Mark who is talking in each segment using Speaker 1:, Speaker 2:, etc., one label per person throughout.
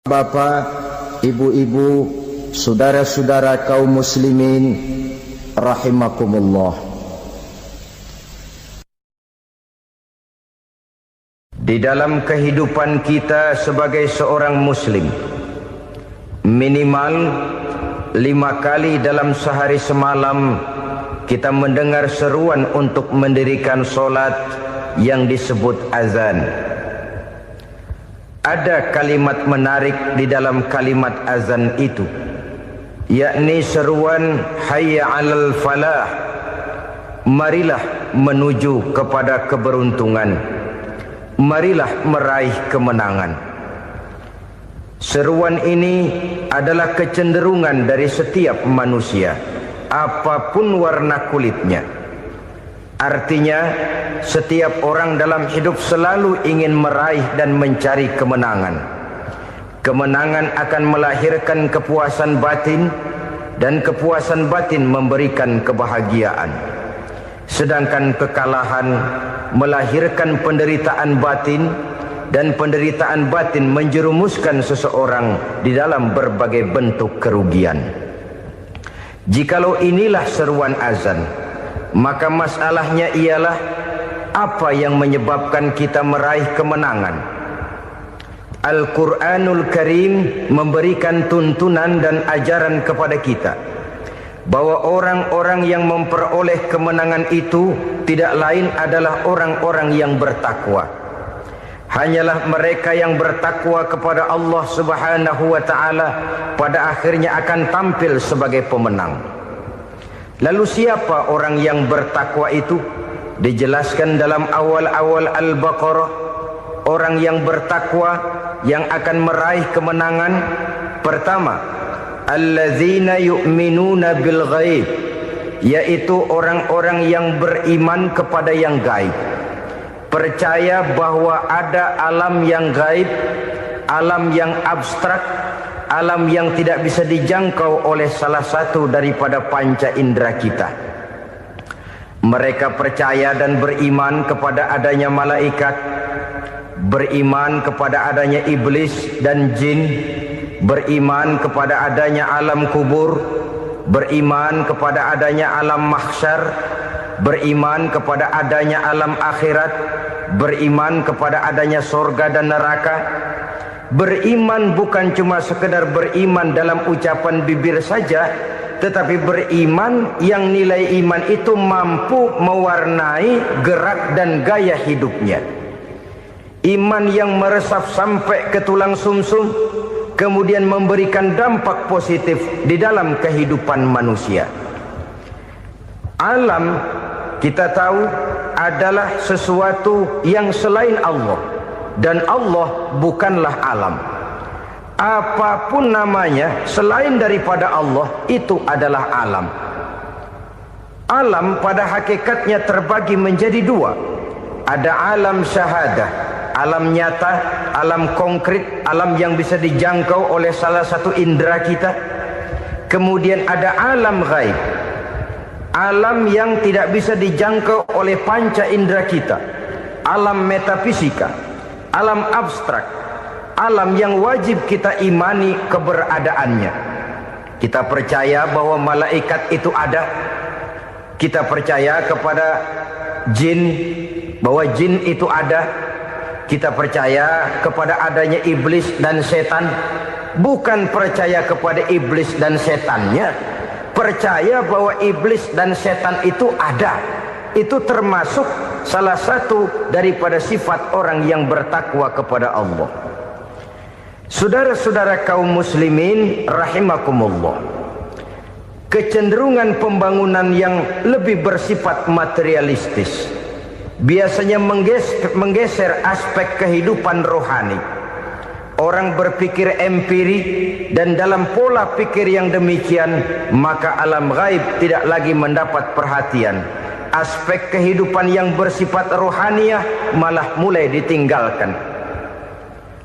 Speaker 1: Bapak, ibu-ibu, saudara-saudara kaum muslimin rahimakumullah. Di dalam kehidupan kita sebagai seorang muslim, minimal 5 kali dalam sehari semalam kita mendengar seruan untuk mendirikan solat yang disebut azan. Ada kalimat menarik di dalam kalimat azan itu, yakni seruan hayya 'alal falah, marilah menuju kepada keberuntungan, marilah meraih kemenangan. Seruan ini adalah kecenderungan dari setiap manusia, apapun warna kulitnya. Artinya, setiap orang dalam hidup selalu ingin meraih dan mencari kemenangan. Kemenangan akan melahirkan kepuasan batin, dan kepuasan batin memberikan kebahagiaan. Sedangkan kekalahan melahirkan penderitaan batin, dan penderitaan batin menjerumuskan seseorang di dalam berbagai bentuk kerugian. Jikalau inilah seruan azan, maka masalahnya ialah apa yang menyebabkan kita meraih kemenangan. Al-Quranul Karim memberikan tuntunan dan ajaran kepada kita bahwa orang-orang yang memperoleh kemenangan itu tidak lain adalah orang-orang yang bertakwa. Hanyalah mereka yang bertakwa kepada Allah Subhanahu wa ta'ala pada akhirnya akan tampil sebagai pemenang. Lalu siapa orang yang bertakwa itu? Dijelaskan dalam awal-awal Al-Baqarah, orang yang bertakwa yang akan meraih kemenangan. Pertama, alladzina yu'minuna bil ghaib, yaitu orang-orang yang beriman kepada yang gaib, percaya bahwa ada alam yang gaib, alam yang abstrak, alam yang tidak bisa dijangkau oleh salah satu daripada panca indera kita. Mereka percaya dan beriman kepada adanya malaikat, beriman kepada adanya iblis dan jin, beriman kepada adanya alam kubur, beriman kepada adanya alam mahsyar, beriman kepada adanya alam akhirat, beriman kepada adanya surga dan neraka. Beriman bukan cuma sekedar beriman dalam ucapan bibir saja, tetapi beriman yang nilai iman itu mampu mewarnai gerak dan gaya hidupnya. Iman yang meresap sampai ke tulang sumsum, kemudian memberikan dampak positif di dalam kehidupan manusia. Alam, kita tahu, adalah sesuatu yang selain Allah. Dan Allah bukanlah alam. Apapun namanya selain daripada Allah, itu adalah alam. Alam pada hakikatnya terbagi menjadi dua. Ada alam syahadah, alam nyata, alam konkret, alam yang bisa dijangkau oleh salah satu indera kita. Kemudian ada alam ghaib, alam yang tidak bisa dijangkau oleh panca indera kita, alam metafisika, alam abstrak, alam yang wajib kita imani keberadaannya. Kita percaya bahwa malaikat itu ada. Kita percaya kepada jin, bahwa jin itu ada. Kita percaya kepada adanya iblis dan setan. Bukan percaya kepada iblis dan setannya, percaya bahwa iblis dan setan itu ada. Itu termasuk salah satu daripada sifat orang yang bertakwa kepada Allah. Saudara-saudara kaum muslimin rahimakumullah, kecenderungan pembangunan yang lebih bersifat materialistis biasanya menggeser aspek kehidupan rohani. Orang berpikir empiri, dan dalam pola pikir yang demikian maka alam gaib tidak lagi mendapat perhatian. Aspek kehidupan yang bersifat rohaniah malah mulai ditinggalkan.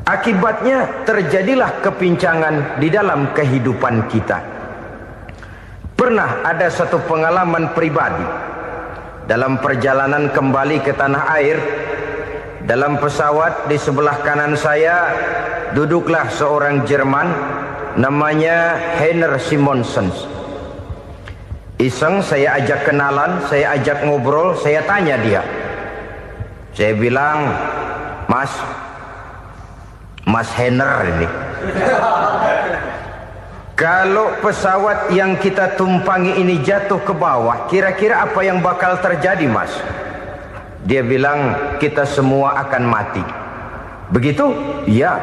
Speaker 1: Akibatnya terjadilah kepincangan di dalam kehidupan kita. Pernah ada satu pengalaman pribadi dalam perjalanan kembali ke tanah air. Dalam pesawat di sebelah kanan saya duduklah seorang Jerman namanya Heiner Simonsen. Iseng saya ajak kenalan, saya ajak ngobrol, saya tanya dia. Saya bilang, Mas Heiner ini, kalau pesawat yang kita tumpangi ini jatuh ke bawah, kira-kira apa yang bakal terjadi, Mas? Dia bilang, kita semua akan mati. Begitu? Iya.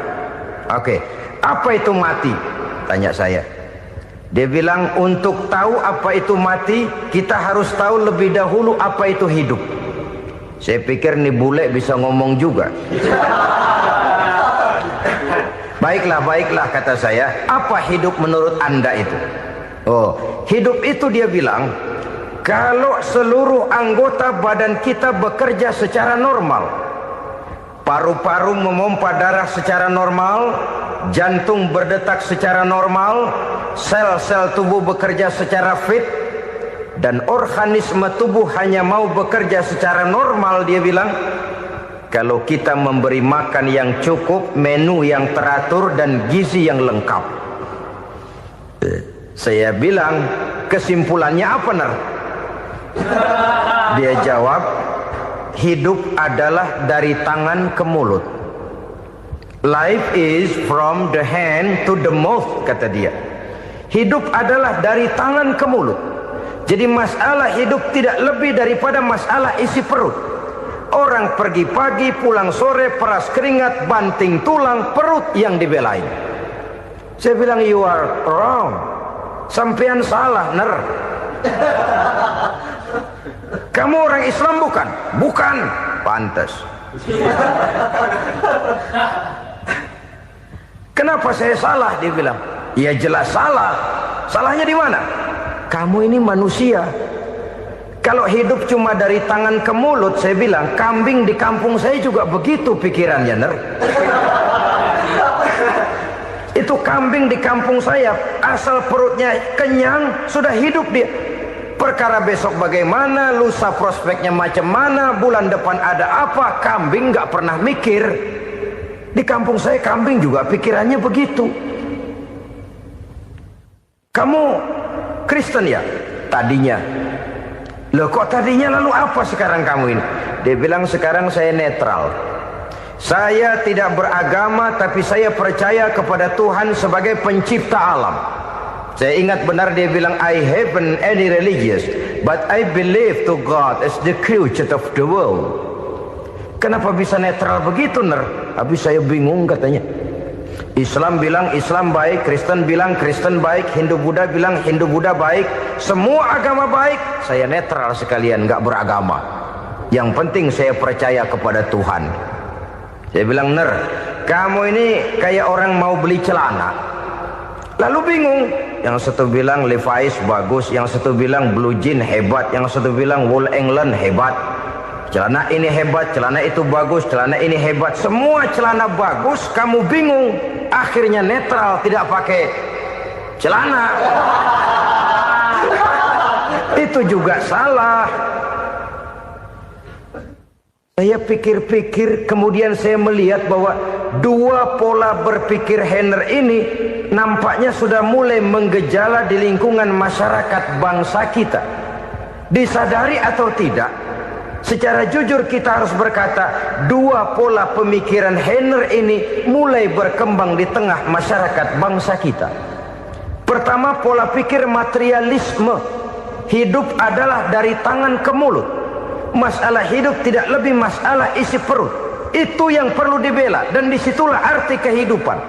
Speaker 1: Oke. Apa itu mati? Tanya saya. Dia bilang, untuk tahu apa itu mati, kita harus tahu lebih dahulu apa itu hidup. Saya pikir nih bule bisa ngomong juga. Baiklah kata saya. Apa hidup menurut Anda itu? Oh, hidup itu dia bilang, kalau seluruh anggota badan kita bekerja secara normal, paru-paru memompa darah secara normal, jantung berdetak secara normal, sel-sel tubuh bekerja secara fit, dan organisme tubuh hanya mau bekerja secara normal, dia bilang, kalau kita memberi makan yang cukup, menu yang teratur, dan gizi yang lengkap. Saya bilang, kesimpulannya apa, Ner? Dia jawab, hidup adalah dari tangan ke mulut. Life is from the hand to the mouth, kata dia. Hidup adalah dari tangan ke mulut. Jadi masalah hidup tidak lebih daripada masalah isi perut. Orang pergi pagi, pulang sore, peras keringat, banting tulang, perut yang dibelain. Saya bilang, you are wrong. Sampean salah, Ner. Kamu orang Islam bukan? Bukan. Pantas. Kenapa saya salah? Dia bilang, ya jelas salah. Salahnya di mana? Kamu ini manusia. Kalau hidup cuma dari tangan ke mulut, saya bilang, kambing di kampung saya juga begitu pikirannya, Ner. Itu kambing di kampung saya, asal perutnya kenyang, sudah hidup dia. Perkara besok bagaimana, lusa prospeknya macam mana, bulan depan ada apa, kambing nggak pernah mikir. Di kampung saya kambing juga pikirannya begitu. Kamu Kristen ya? Tadinya. Loh kok tadinya, lalu apa sekarang kamu ini? Dia bilang, sekarang saya netral. Saya tidak beragama, tapi saya percaya kepada Tuhan sebagai pencipta alam. Saya ingat benar dia bilang, I haven't any religious, but I believe to God as the creator of the world. Kenapa bisa netral begitu, Ner? Habis saya bingung katanya. Islam bilang Islam baik, Kristen bilang Kristen baik, Hindu Buddha bilang Hindu Buddha baik, semua agama baik. Saya netral sekalian, nggak beragama. Yang penting saya percaya kepada Tuhan. Saya bilang, Ner, kamu ini kayak orang mau beli celana, lalu bingung. Yang satu bilang Levi's bagus, yang satu bilang Blue Jean hebat, yang satu bilang Wool England hebat. Celana ini hebat, celana itu bagus, celana ini hebat. Semua celana bagus, kamu bingung. Akhirnya netral, tidak pakai celana. Itu juga salah. Saya pikir-pikir, kemudian saya melihat bahwa dua pola berpikir Heiner ini nampaknya sudah mulai menggejala di lingkungan masyarakat bangsa kita. Disadari atau tidak, secara jujur kita harus berkata, dua pola pemikiran Heiner ini mulai berkembang di tengah masyarakat bangsa kita. Pertama, pola pikir materialisme. Hidup adalah dari tangan ke mulut. Masalah hidup tidak lebih masalah isi perut. Itu yang perlu dibela, dan disitulah arti kehidupan.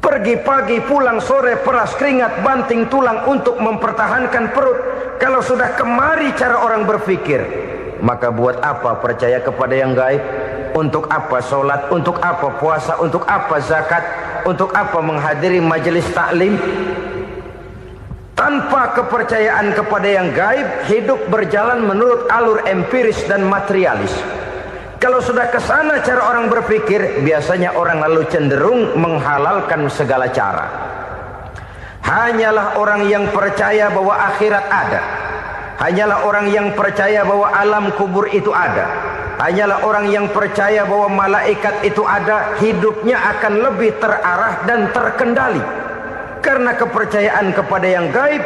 Speaker 1: Pergi pagi, pulang sore, peras keringat, banting tulang untuk mempertahankan perut. Kalau sudah kemari cara orang berpikir, maka buat apa percaya kepada yang gaib? Untuk apa sholat? Untuk apa puasa? Untuk apa zakat? Untuk apa menghadiri majelis taklim? Tanpa kepercayaan kepada yang gaib, hidup berjalan menurut alur empiris dan materialis. Kalau sudah ke sana cara orang berpikir, biasanya orang lalu cenderung menghalalkan segala cara. Hanyalah orang yang percaya bahwa akhirat ada, hanyalah orang yang percaya bahwa alam kubur itu ada, hanyalah orang yang percaya bahwa malaikat itu ada, hidupnya akan lebih terarah dan terkendali. Karena kepercayaan kepada yang gaib,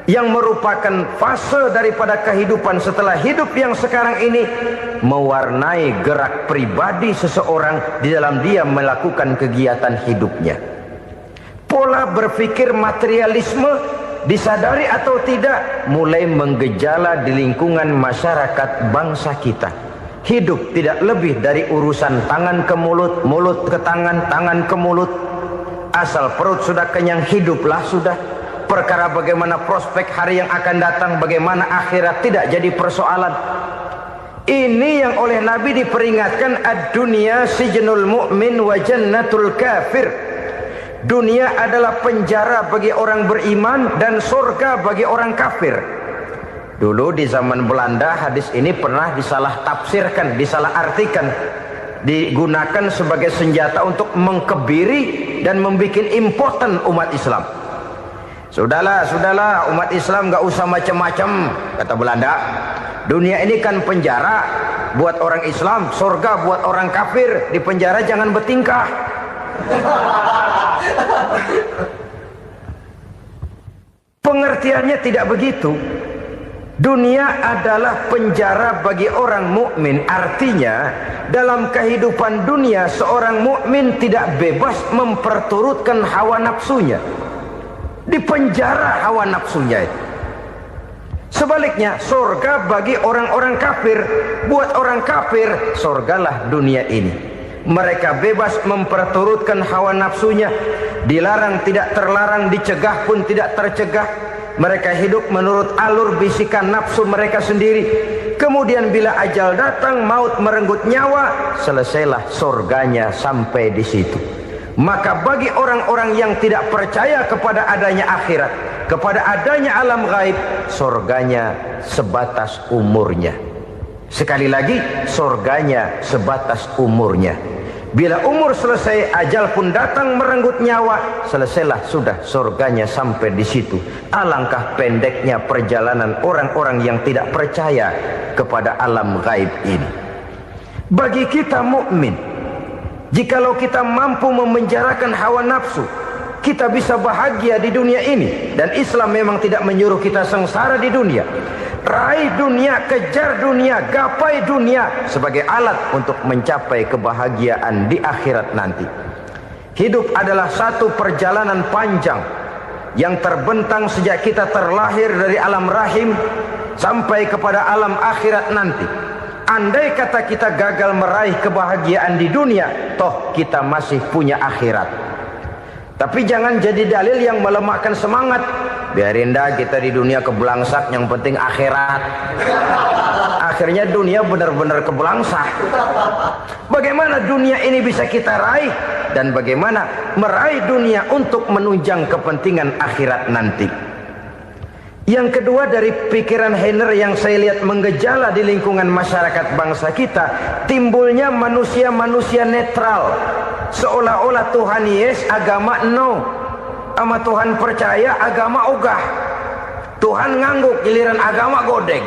Speaker 1: yang merupakan fase daripada kehidupan setelah hidup yang sekarang ini, mewarnai gerak pribadi seseorang di dalam dia melakukan kegiatan hidupnya. Pola berpikir materialisme, disadari atau tidak, mulai menggejala di lingkungan masyarakat bangsa kita. Hidup tidak lebih dari urusan tangan ke mulut, mulut ke tangan, tangan ke mulut. Asal perut sudah kenyang, hiduplah sudah. Perkara bagaimana prospek hari yang akan datang, bagaimana akhirat, tidak jadi persoalan. Ini yang oleh Nabi diperingatkan, ad-dunya sijnul mu'min wa jannatul kafir. Dunia adalah penjara bagi orang beriman dan surga bagi orang kafir. Dulu di zaman Belanda hadis ini pernah disalah tafsirkan, disalah artikan, digunakan sebagai senjata untuk mengkebiri dan membuat impoten umat Islam. Sudahlah umat Islam gak usah macam-macam, kata Belanda. Dunia ini kan penjara buat orang Islam, surga buat orang kafir. Di penjara jangan bertingkah. Pengertiannya tidak begitu. Dunia adalah penjara bagi orang mukmin. Artinya dalam kehidupan dunia seorang mukmin tidak bebas memperturutkan hawa nafsunya. Di penjara hawa nafsunya itu. Sebaliknya, surga bagi orang-orang kafir. Buat orang kafir, surgalah dunia ini. Mereka bebas memperturutkan hawa nafsunya. Dilarang tidak terlarang, dicegah pun tidak tercegah. Mereka hidup menurut alur bisikan nafsu mereka sendiri. Kemudian bila ajal datang, maut merenggut nyawa, selesailah surganya sampai di situ. Maka bagi orang-orang yang tidak percaya kepada adanya akhirat, kepada adanya alam gaib, surganya sebatas umurnya. Sekali lagi, surganya sebatas umurnya. Bila umur selesai, ajal pun datang merenggut nyawa, selesailah sudah surganya sampai di situ. Alangkah pendeknya perjalanan orang-orang yang tidak percaya kepada alam gaib ini. Bagi kita mukmin, jikalau kita mampu memenjarakan hawa nafsu, kita bisa bahagia di dunia ini. Dan Islam memang tidak menyuruh kita sengsara di dunia. Raih dunia, kejar dunia, gapai dunia sebagai alat untuk mencapai kebahagiaan di akhirat nanti. Hidup adalah satu perjalanan panjang yang terbentang sejak kita terlahir dari alam rahim sampai kepada alam akhirat nanti. Andai kata kita gagal meraih kebahagiaan di dunia, toh kita masih punya akhirat. Tapi jangan jadi dalil yang melemahkan semangat. Biarin dah kita di dunia kebelangsak, yang penting akhirat. Akhirnya dunia benar-benar kebelangsak. Bagaimana dunia ini bisa kita raih, dan bagaimana meraih dunia untuk menunjang kepentingan akhirat nanti. Yang kedua, dari pikiran Heiner yang saya lihat menggejala di lingkungan masyarakat bangsa kita, timbulnya manusia-manusia netral. Seolah-olah Tuhan yes, agama no. Sama Tuhan percaya, agama ogah. Tuhan ngangguk, giliran agama godeng.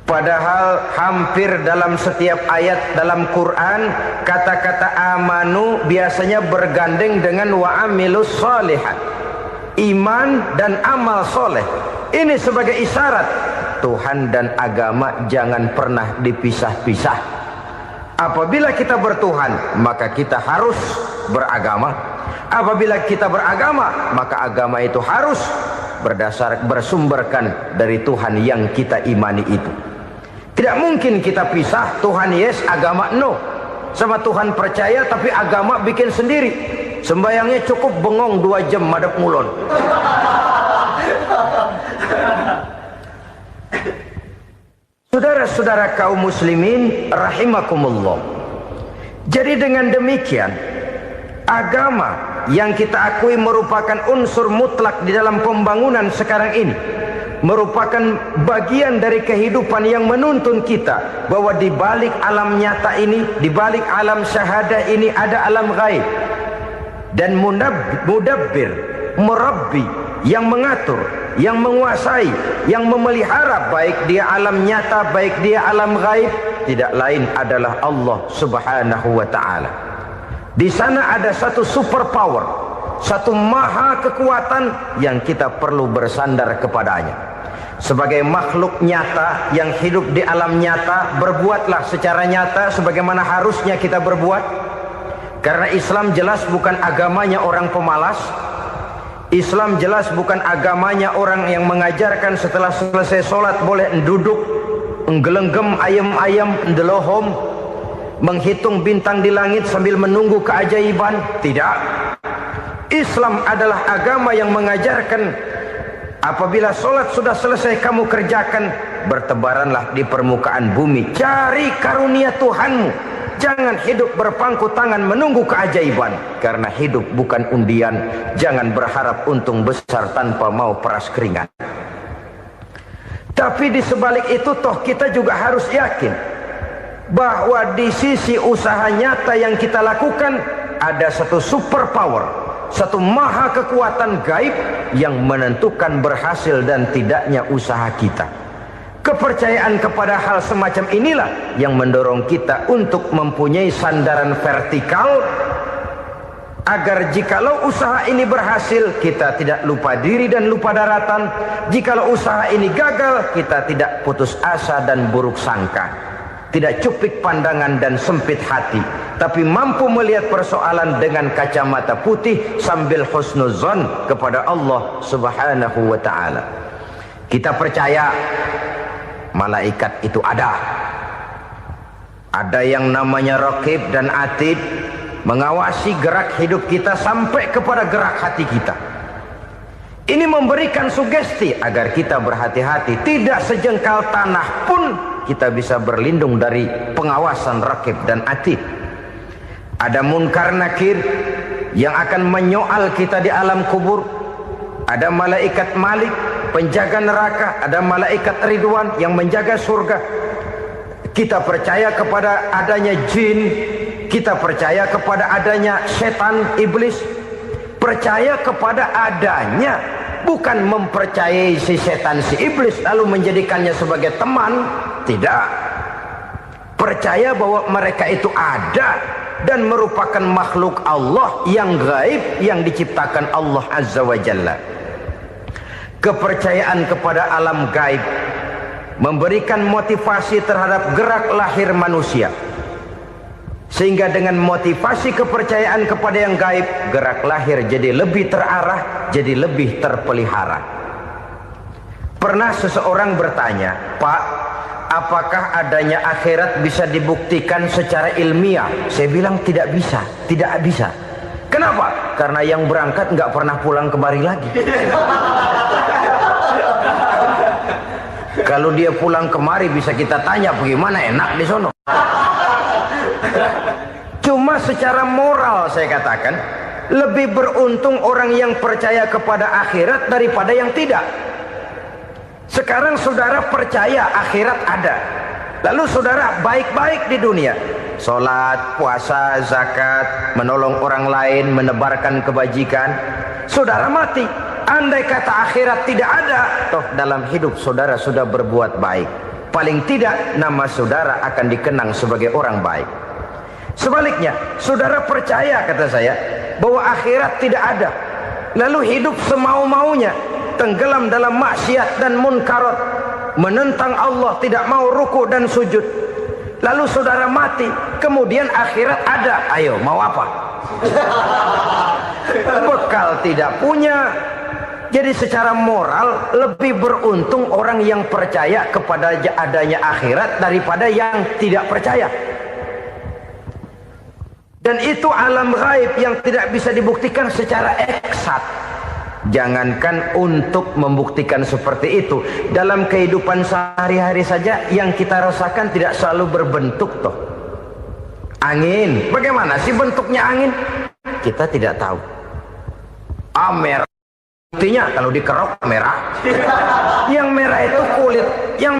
Speaker 1: Padahal hampir dalam setiap ayat dalam Quran, kata-kata amanu biasanya bergandeng dengan wa amilus sholihat. Iman dan amal soleh. Ini sebagai isyarat Tuhan dan agama jangan pernah dipisah-pisah. Apabila kita bertuhan, maka kita harus beragama. Apabila kita beragama, maka agama itu harus bersumberkan dari Tuhan yang kita imani itu. Tidak mungkin kita pisah, Tuhan yes, agama no. Sama Tuhan percaya tapi agama bikin sendiri. Sembayangnya cukup bengong 2 jam madep ngulon. Saudara-saudara kaum muslimin rahimakumullah. Jadi dengan demikian, agama yang kita akui merupakan unsur mutlak di dalam pembangunan sekarang ini, merupakan bagian dari kehidupan yang menuntun kita bahwa di balik alam nyata ini, di balik alam syahadah ini ada alam gaib. Dan mudabbir, murabbi yang mengatur, yang menguasai, yang memelihara, baik dia alam nyata, baik dia alam gaib, tidak lain adalah Allah Subhanahu wa ta'ala. Di sana ada satu super power, satu maha kekuatan yang kita perlu bersandar kepadanya. Sebagai makhluk nyata yang hidup di alam nyata, berbuatlah secara nyata sebagaimana harusnya kita berbuat. Karena Islam jelas bukan agamanya orang pemalas. Islam jelas bukan agamanya orang yang mengajarkan setelah selesai sholat boleh duduk, nggelenggem ayam-ayam, ndelohom, menghitung bintang di langit sambil menunggu keajaiban. Tidak. Islam adalah agama yang mengajarkan apabila sholat sudah selesai kamu kerjakan, bertebaranlah di permukaan bumi, cari karunia Tuhanmu. Jangan hidup berpangku tangan menunggu keajaiban, karena hidup bukan undian. Jangan berharap untung besar tanpa mau peras keringat. Tapi di sebalik itu toh kita juga harus yakin bahwa di sisi usaha nyata yang kita lakukan ada satu super power, satu maha kekuatan gaib yang menentukan berhasil dan tidaknya usaha kita. Kepercayaan kepada hal semacam inilah yang mendorong kita untuk mempunyai sandaran vertikal, agar jikalau usaha ini berhasil, kita tidak lupa diri dan lupa daratan. Jikalau usaha ini gagal, kita tidak putus asa dan buruk sangka, tidak cupik pandangan dan sempit hati, tapi mampu melihat persoalan dengan kacamata putih sambil husnuzon kepada Allah Subhanahu wa ta'ala. Kita percaya malaikat itu ada. Ada yang namanya Raqib dan Atid, mengawasi gerak hidup kita sampai kepada gerak hati kita. Ini memberikan sugesti agar kita berhati-hati, tidak sejengkal tanah pun kita bisa berlindung dari pengawasan Raqib dan Atid. Ada Munkar Nakir yang akan menyoal kita di alam kubur. Ada malaikat Malik, penjaga neraka. Ada malaikat Ridwan yang menjaga surga. Kita percaya kepada adanya jin, kita percaya kepada adanya setan, iblis. Percaya kepada adanya, bukan mempercayai si setan, si iblis lalu menjadikannya sebagai teman. Tidak. Percaya bahwa mereka itu ada dan merupakan makhluk Allah yang gaib, yang diciptakan Allah Azza wa Jalla. Kepercayaan kepada alam gaib memberikan motivasi terhadap gerak lahir manusia, sehingga dengan motivasi kepercayaan kepada yang gaib, gerak lahir jadi lebih terarah, jadi lebih terpelihara. Pernah seseorang bertanya, "Pak, apakah adanya akhirat bisa dibuktikan secara ilmiah?" Saya bilang tidak bisa, tidak bisa. Kenapa? Karena yang berangkat nggak pernah pulang kemari lagi. Kalau dia pulang kemari bisa kita tanya bagaimana enak di sono. Cuma secara moral saya katakan, lebih beruntung orang yang percaya kepada akhirat daripada yang tidak. Sekarang saudara percaya akhirat ada, lalu saudara baik-baik di dunia, sholat, puasa, zakat, menolong orang lain, menebarkan kebajikan. Saudara mati, andai kata akhirat tidak ada, toh dalam hidup saudara sudah berbuat baik. Paling tidak nama saudara akan dikenang sebagai orang baik. Sebaliknya, saudara percaya, kata saya, bahwa akhirat tidak ada, lalu hidup semau-maunya, tenggelam dalam maksiat dan munkarat, menentang Allah, tidak mau ruku dan sujud. Lalu saudara mati, kemudian akhirat ada, ayo mau apa? Bekal tidak punya. Jadi secara moral lebih beruntung orang yang percaya kepada adanya akhirat daripada yang tidak percaya. Dan itu alam gaib yang tidak bisa dibuktikan secara eksat. Jangankan untuk membuktikan seperti itu, dalam kehidupan sehari-hari saja yang kita rasakan tidak selalu berbentuk toh. Angin, bagaimana sih bentuknya angin? Kita tidak tahu. Merah, buktinya kalau dikerok merah. Yang merah itu kulit, yang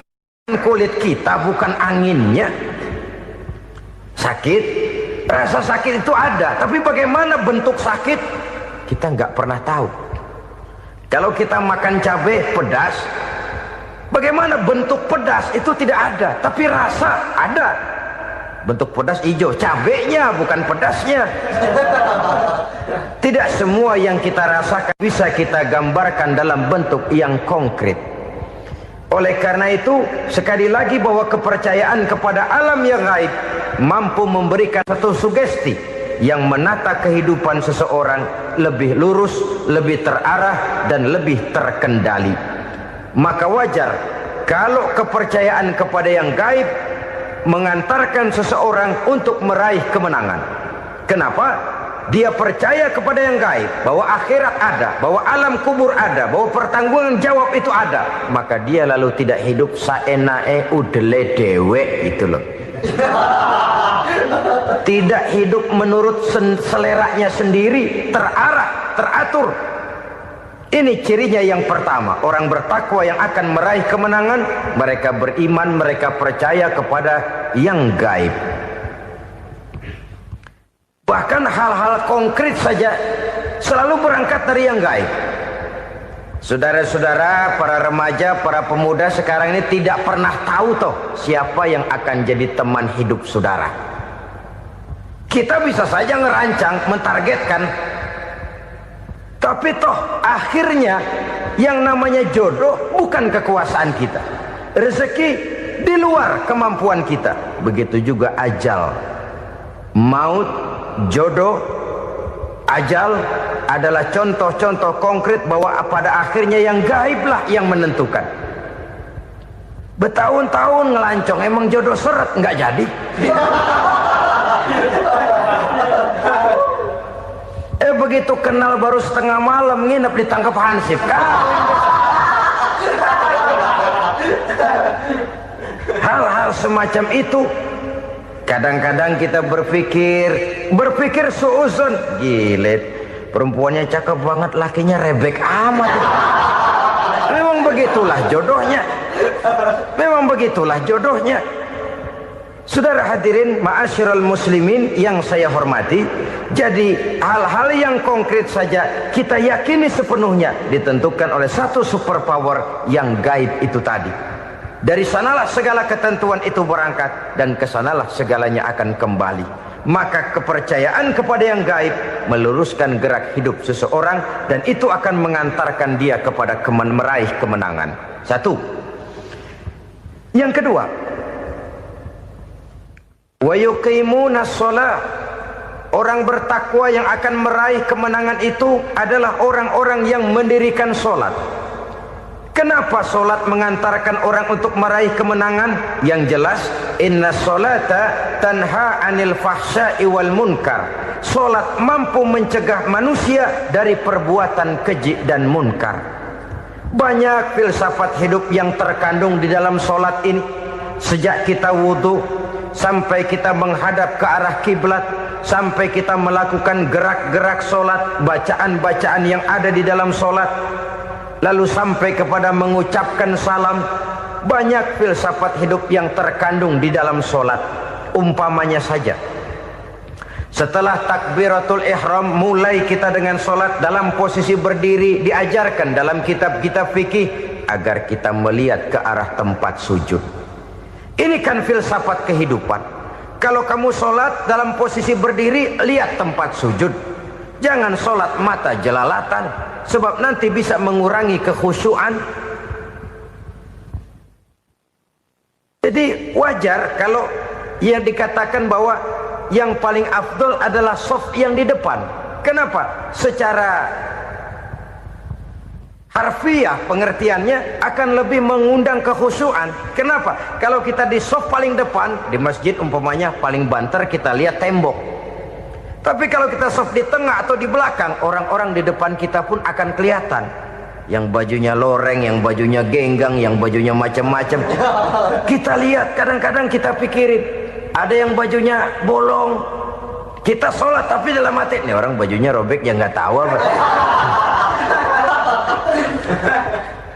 Speaker 1: kulit kita bukan anginnya. Sakit, rasa sakit itu ada, tapi bagaimana bentuk sakit kita nggak pernah tahu. Kalau kita makan cabai pedas, bagaimana bentuk pedas itu tidak ada, tapi rasa ada. Bentuk pedas hijau, cabainya bukan pedasnya. Tidak semua yang kita rasakan bisa kita gambarkan dalam bentuk yang konkret. Oleh karena itu, sekali lagi bahwa kepercayaan kepada alam yang gaib mampu memberikan satu sugesti yang menata kehidupan seseorang lebih lurus, lebih terarah, dan lebih terkendali. Maka wajar kalau kepercayaan kepada yang gaib mengantarkan seseorang untuk meraih kemenangan. Kenapa? Dia percaya kepada yang gaib, bahwa akhirat ada, bahwa alam kubur ada, bahwa pertanggungan jawab itu ada. Maka dia lalu tidak hidup saenae udele dewe, itu loh. Tidak hidup menurut seleranya sendiri, terarah, teratur. Ini cirinya yang pertama. Orang bertakwa yang akan meraih kemenangan, mereka beriman, mereka percaya kepada yang gaib. Bahkan hal-hal konkret saja selalu berangkat dari yang gaib. Saudara-saudara, para remaja, para pemuda sekarang ini tidak pernah tahu toh siapa yang akan jadi teman hidup saudara. Kita bisa saja ngerancang, mentargetkan, tapi toh akhirnya yang namanya jodoh bukan kekuasaan kita. Rezeki di luar kemampuan kita. Begitu juga ajal, maut, jodoh, ajal adalah contoh-contoh konkret bahwa pada akhirnya yang gaiblah yang menentukan. Bertahun-tahun ngelancong, emang jodoh seret nggak jadi. Begitu kenal baru setengah malam nginep ditangkap hansip kan. Hal-hal semacam itu kadang-kadang kita berpikir suuzon, gilet, perempuannya cakep banget, lakinya rebek amat. Memang begitulah jodohnya. Memang begitulah jodohnya. Saudara hadirin ma'asyiral muslimin yang saya hormati, jadi hal-hal yang konkret saja kita yakini sepenuhnya ditentukan oleh satu superpower yang gaib itu tadi. Dari sanalah segala ketentuan itu berangkat dan kesanalah segalanya akan kembali. Maka kepercayaan kepada yang gaib meluruskan gerak hidup seseorang dan itu akan mengantarkan dia kepada meraih kemenangan. Satu. Yang kedua, wa yuqimuna shalah. Orang bertakwa yang akan meraih kemenangan itu adalah orang-orang yang mendirikan sholat. Kenapa sholat mengantarkan orang untuk meraih kemenangan? Yang jelas, inna sholata tanha anil fahsya'i wal munkar. Sholat mampu mencegah manusia dari perbuatan keji dan munkar. Banyak filsafat hidup yang terkandung di dalam sholat ini. Sejak kita wudhu sampai kita menghadap ke arah kiblat, sampai kita melakukan gerak-gerak sholat, bacaan-bacaan yang ada di dalam sholat, lalu sampai kepada mengucapkan salam. Banyak filsafat hidup yang terkandung di dalam sholat. Umpamanya saja, setelah takbiratul ihram mulai kita dengan sholat dalam posisi berdiri, diajarkan dalam kitab-kitab fikih agar kita melihat ke arah tempat sujud. Ini kan filsafat kehidupan. Kalau kamu sholat dalam posisi berdiri, lihat tempat sujud. Jangan sholat mata jelalatan, sebab nanti bisa mengurangi kekhusyuan. Jadi wajar kalau yang dikatakan bahwa yang paling afdol adalah shaf yang di depan. Kenapa? Secara harfiah pengertiannya akan lebih mengundang kekhusyuan. Kenapa? Kalau kita di shaf paling depan di masjid umpamanya paling banter kita lihat tembok. Tapi kalau kita shaf di tengah atau di belakang, orang-orang di depan kita pun akan kelihatan. Yang bajunya loreng, yang bajunya genggang, yang bajunya macam-macam. Kita lihat, kadang-kadang kita pikirin, ada yang bajunya bolong. Kita sholat tapi dalam hati, nih orang bajunya robek ya nggak tahu apa.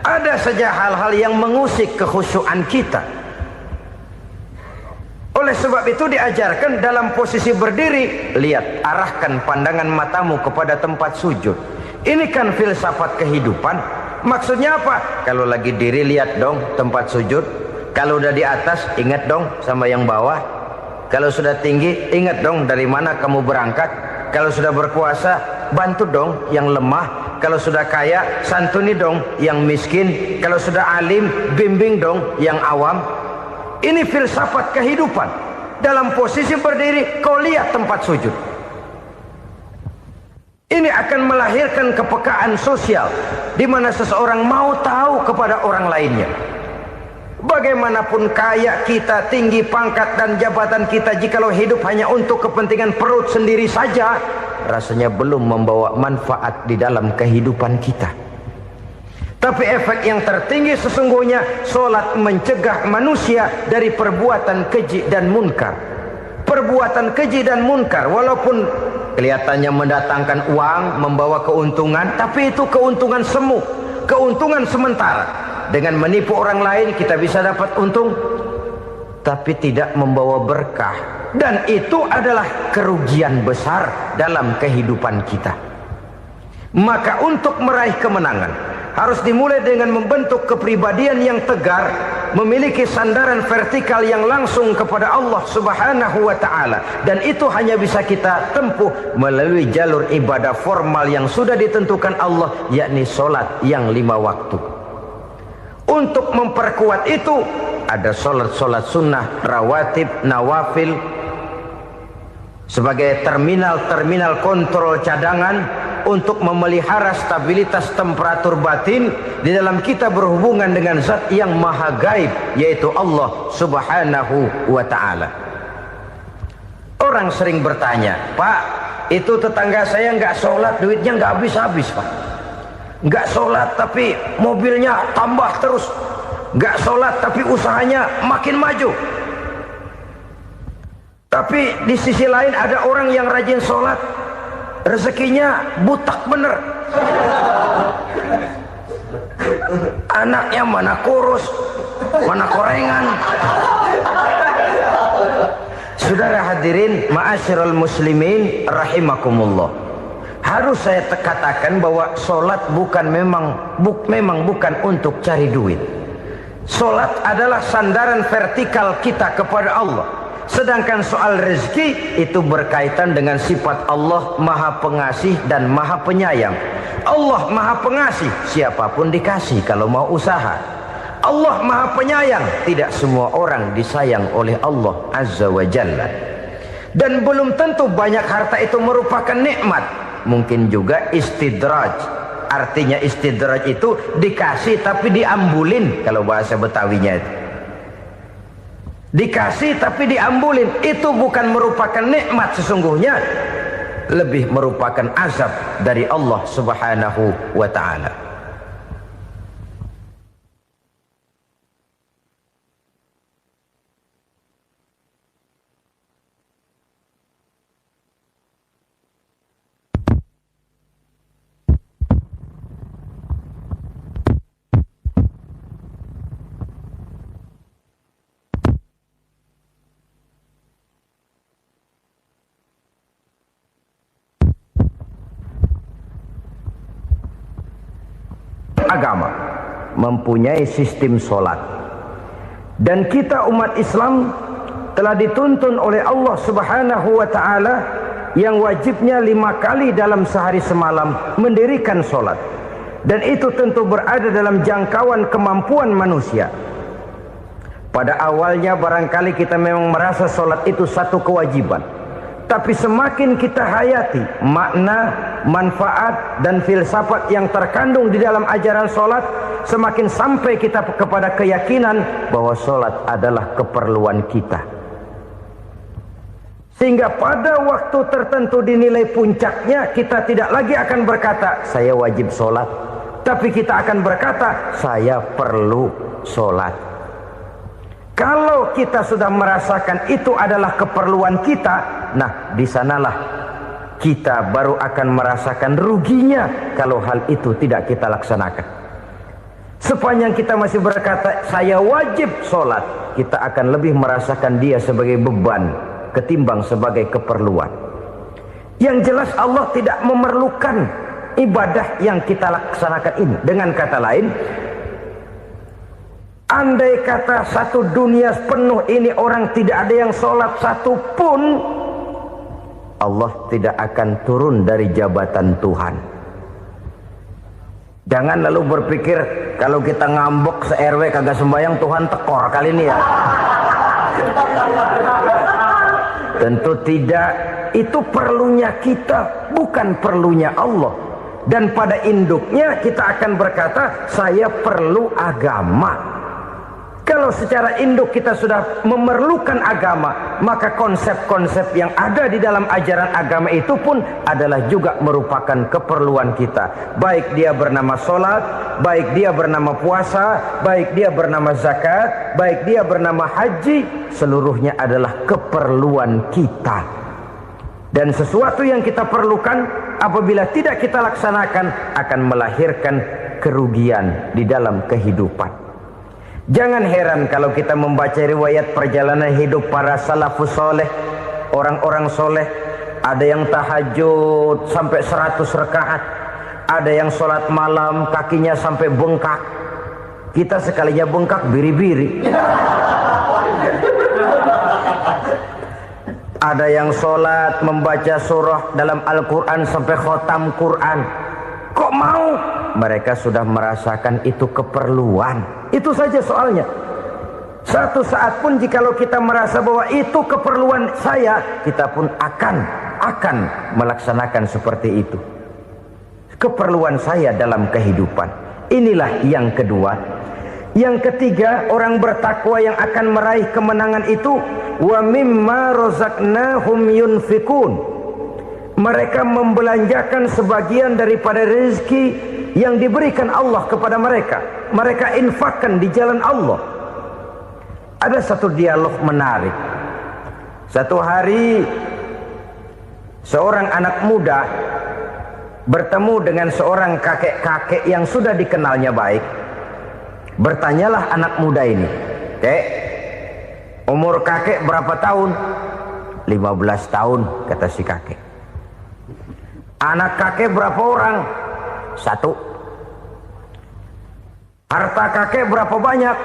Speaker 1: Ada saja hal-hal yang mengusik kekhusyuan kita. Oleh sebab itu diajarkan dalam posisi berdiri, lihat, arahkan pandangan matamu kepada tempat sujud. Ini kan filsafat kehidupan. Maksudnya apa? Kalau lagi diri lihat dong tempat sujud. Kalau udah di atas ingat dong sama yang bawah. Kalau sudah tinggi ingat dong dari mana kamu berangkat. Kalau sudah berkuasa bantu dong yang lemah. Kalau sudah kaya santuni dong yang miskin. Kalau sudah alim bimbing dong yang awam. Ini filsafat kehidupan. Dalam posisi berdiri kau lihat tempat sujud. Ini akan melahirkan kepekaan sosial di mana seseorang mau tahu kepada orang lainnya. Bagaimanapun kaya kita, tinggi pangkat dan jabatan kita, jikalau hidup hanya untuk kepentingan perut sendiri saja, rasanya belum membawa manfaat di dalam kehidupan kita. Tapi efek yang tertinggi sesungguhnya, solat mencegah manusia dari perbuatan keji dan munkar. Perbuatan keji dan munkar, walaupun kelihatannya mendatangkan uang, membawa keuntungan, tapi itu keuntungan semu, keuntungan sementara. Dengan menipu orang lain kita bisa dapat untung, tapi tidak membawa berkah. Dan itu adalah kerugian besar dalam kehidupan kita. Maka untuk meraih kemenangan harus dimulai dengan membentuk kepribadian yang tegar, memiliki sandaran vertikal yang langsung kepada Allah Subhanahu wa ta'ala. Dan itu hanya bisa kita tempuh melalui jalur ibadah formal yang sudah ditentukan Allah, yakni solat yang 5 waktu. Untuk memperkuat itu ada solat-solat sunnah, rawatib, nawafil sebagai terminal kontrol cadangan untuk memelihara stabilitas temperatur batin di dalam kita berhubungan dengan zat yang maha gaib, yaitu Allah Subhanahu wa ta'ala. Orang sering bertanya, Pak, itu tetangga saya nggak sholat, duitnya nggak habis-habis, Pak. Nggak sholat tapi mobilnya tambah terus. Nggak sholat tapi usahanya makin maju. Tapi di sisi lain ada orang yang rajin sholat, rezekinya butak bener. Anaknya mana kurus, mana korengan. Saudara hadirin ma'asyiral muslimin rahimakumullah. Harus saya katakan bahwa solat memang bukan untuk cari duit. Solat adalah sandaran vertikal kita kepada Allah. Sedangkan soal rezeki itu berkaitan dengan sifat Allah maha pengasih dan maha penyayang. Allah maha pengasih, siapapun dikasih kalau mau usaha. Allah maha penyayang, tidak semua orang disayang oleh Allah Azza wa Jalla. Dan belum tentu banyak harta itu merupakan nikmat. Mungkin juga istidraj. Artinya istidraj itu dikasih tapi diambulin, kalau bahasa Betawinya itu. Dikasih tapi diambulin, itu bukan merupakan nikmat sesungguhnya, lebih merupakan azab dari Allah Subhanahu wa ta'ala. Agama mempunyai sistem solat, dan kita umat Islam telah dituntun oleh Allah Subhanahu wa ta'ala yang wajibnya 5 kali dalam sehari semalam mendirikan solat, dan itu tentu berada dalam jangkauan kemampuan manusia. Pada awalnya barangkali kita memang merasa solat itu satu kewajiban, tapi semakin kita hayati makna, manfaat dan filsafat yang terkandung di dalam ajaran solat, semakin sampai kita kepada keyakinan bahwa solat adalah keperluan kita. Sehingga pada waktu tertentu dinilai puncaknya, kita tidak lagi akan berkata saya wajib solat, tapi kita akan berkata saya perlu solat. Kalau kita sudah merasakan itu adalah keperluan kita, nah di sanalah kita baru akan merasakan ruginya kalau hal itu tidak kita laksanakan. Sepanjang kita masih berkata saya wajib sholat, kita akan lebih merasakan dia sebagai beban ketimbang sebagai keperluan. Yang jelas Allah tidak memerlukan ibadah yang kita laksanakan ini. Dengan kata lain, andai kata satu dunia penuh ini orang tidak ada yang sholat satu pun, Allah tidak akan turun dari jabatan Tuhan. Jangan lalu berpikir kalau kita ngambek se-RW kagak sembahyang Tuhan tekor kali ini ya. Tentu tidak. Itu perlunya kita, bukan perlunya Allah. Dan pada induknya kita akan berkata, saya perlu agama. Kalau secara induk kita sudah memerlukan agama, maka konsep-konsep yang ada di dalam ajaran agama itu pun adalah juga merupakan keperluan kita. Baik dia bernama sholat, baik dia bernama puasa, baik dia bernama zakat, baik dia bernama haji, seluruhnya adalah keperluan kita. Dan sesuatu yang kita perlukan apabila tidak kita laksanakan akan melahirkan kerugian di dalam kehidupan. Jangan heran kalau kita membaca riwayat perjalanan hidup para salafus soleh, orang-orang soleh. Ada yang tahajud sampai 100 rakaat, ada yang sholat malam kakinya sampai bengkak. Kita sekalinya bengkak biri-biri. Ada yang sholat membaca surah dalam Al-Quran sampai khotam Quran. Kok mau? Mereka sudah merasakan itu keperluan. Itu saja soalnya. Satu saat pun jikalau kita merasa bahwa itu keperluan saya, kita pun akan melaksanakan seperti itu. Keperluan saya dalam kehidupan. Inilah yang kedua. Yang ketiga, orang bertakwa yang akan meraih kemenangan itu, wa mimma razaqnahum yunfikun. Mereka membelanjakan sebagian daripada rezeki yang diberikan Allah kepada mereka. Mereka infakkan di jalan Allah. Ada satu dialog menarik. Satu hari seorang anak muda bertemu dengan seorang kakek-kakek yang sudah dikenalnya baik. Bertanyalah anak muda ini, "Kek, umur kakek berapa tahun?" 15 tahun, kata si kakek. "Anak kakek berapa orang?" 1. "Harta kakek berapa banyak?"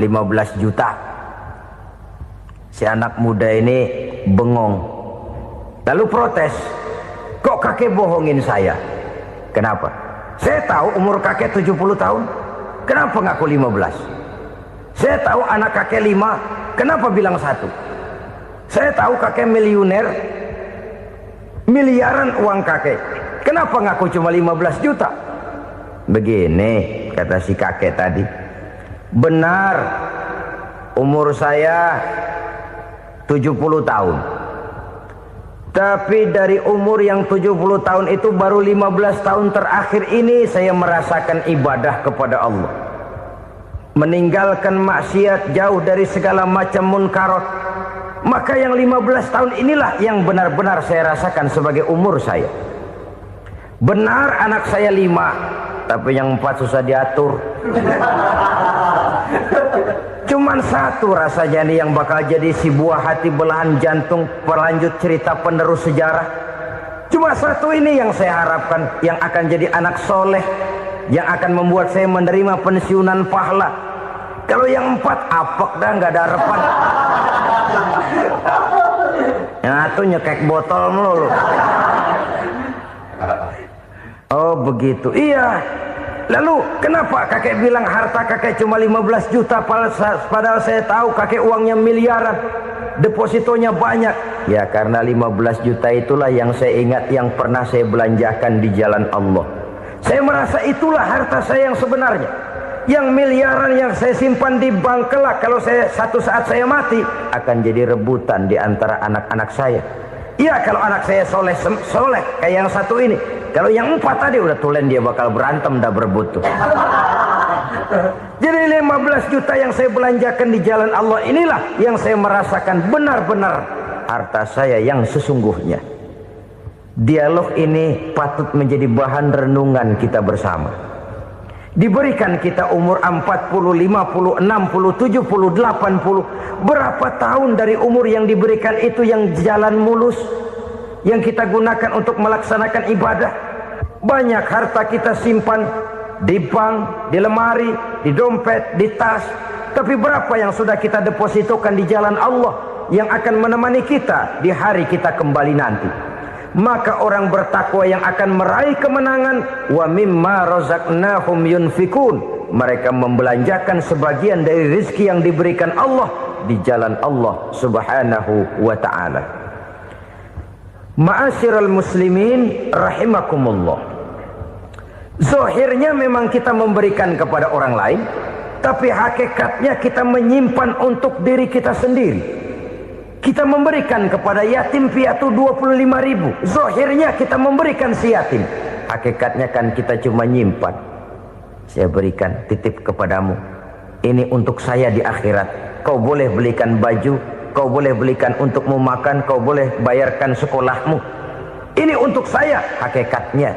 Speaker 1: 15 juta. Si anak muda ini bengong. Lalu protes, "Kok kakek bohongin saya?" "Kenapa?" "Saya tahu umur kakek 70 tahun. Kenapa ngaku 15? Saya tahu anak kakek 5. Kenapa bilang 1? Saya tahu kakek miliuner, miliaran uang kakek. Kenapa ngaku cuma 15 juta? Begini, kata si kakek tadi. Benar, umur saya 70 tahun. Tapi dari umur yang 70 tahun itu baru 15 tahun terakhir ini saya merasakan ibadah kepada Allah. Meninggalkan maksiat, jauh dari segala macam munkarat. Maka yang 15 tahun inilah yang benar-benar saya rasakan sebagai umur saya. Benar anak saya 5, tapi yang 4 susah diatur. Cuman 1 rasanya nih yang bakal jadi si buah hati, belahan jantung, pelanjut cerita penerus sejarah. Cuma 1 ini yang saya harapkan, yang akan jadi anak soleh, yang akan membuat saya menerima pensiunan pahala. Kalau yang 4 apek dah, nggak ada harapan. Yang 1 nyekek botol melulu. Oh begitu, iya. Lalu kenapa kakek bilang harta kakek cuma 15 juta padahal saya tahu kakek uangnya miliaran, depositonya banyak? Ya karena 15 juta itulah yang saya ingat yang pernah saya belanjakan di jalan Allah. Saya merasa itulah harta saya yang sebenarnya. Yang miliaran yang saya simpan di bank kelak, kalau satu saat saya mati, akan jadi rebutan di antara anak-anak saya. Iya kalau anak saya soleh kayak yang 1 ini. Kalau yang 4 tadi udah tulen dia bakal berantem dah berebut tuh. Jadi 15 juta yang saya belanjakan di jalan Allah inilah yang saya merasakan benar-benar harta saya yang sesungguhnya. Dialog ini patut menjadi bahan renungan kita bersama. Diberikan kita umur 40, 50, 60, 70, 80. Berapa tahun dari umur yang diberikan itu yang jalan mulus, yang kita gunakan untuk melaksanakan ibadah? Banyak harta kita simpan di bank, di lemari, di dompet, di tas. Tapi berapa yang sudah kita depositokan di jalan Allah yang akan menemani kita di hari kita kembali nanti? Maka orang bertakwa yang akan meraih kemenangan, wa mimma razaqnahum yunfikun, mereka membelanjakan sebagian dari rezeki yang diberikan Allah di jalan Allah subhanahu wa ta'ala. Ma'asyiral muslimin rahimakumullah, zahirnya memang kita memberikan kepada orang lain, tapi hakikatnya kita menyimpan untuk diri kita sendiri. Kita memberikan kepada yatim piatu 25.000. Zahirnya kita memberikan si yatim, hakikatnya kan kita cuma nyimpan. Saya berikan, titip kepadamu, ini untuk saya di akhirat. Kau boleh belikan baju, kau boleh belikan untukmu makan, kau boleh bayarkan sekolahmu. Ini untuk saya. Hakikatnya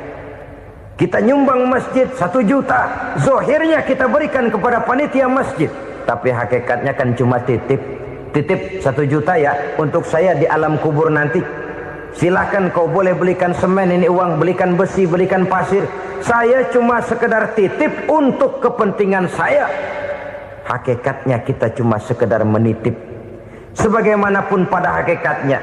Speaker 1: kita nyumbang masjid 1 juta, zahirnya kita berikan kepada panitia masjid, tapi hakikatnya kan cuma titip 1 juta ya, untuk saya di alam kubur nanti. Silahkan kau boleh belikan semen, ini uang, belikan besi, belikan pasir. Saya cuma sekedar titip untuk kepentingan saya. Hakikatnya kita cuma sekedar menitip. Sebagaimanapun pada hakikatnya,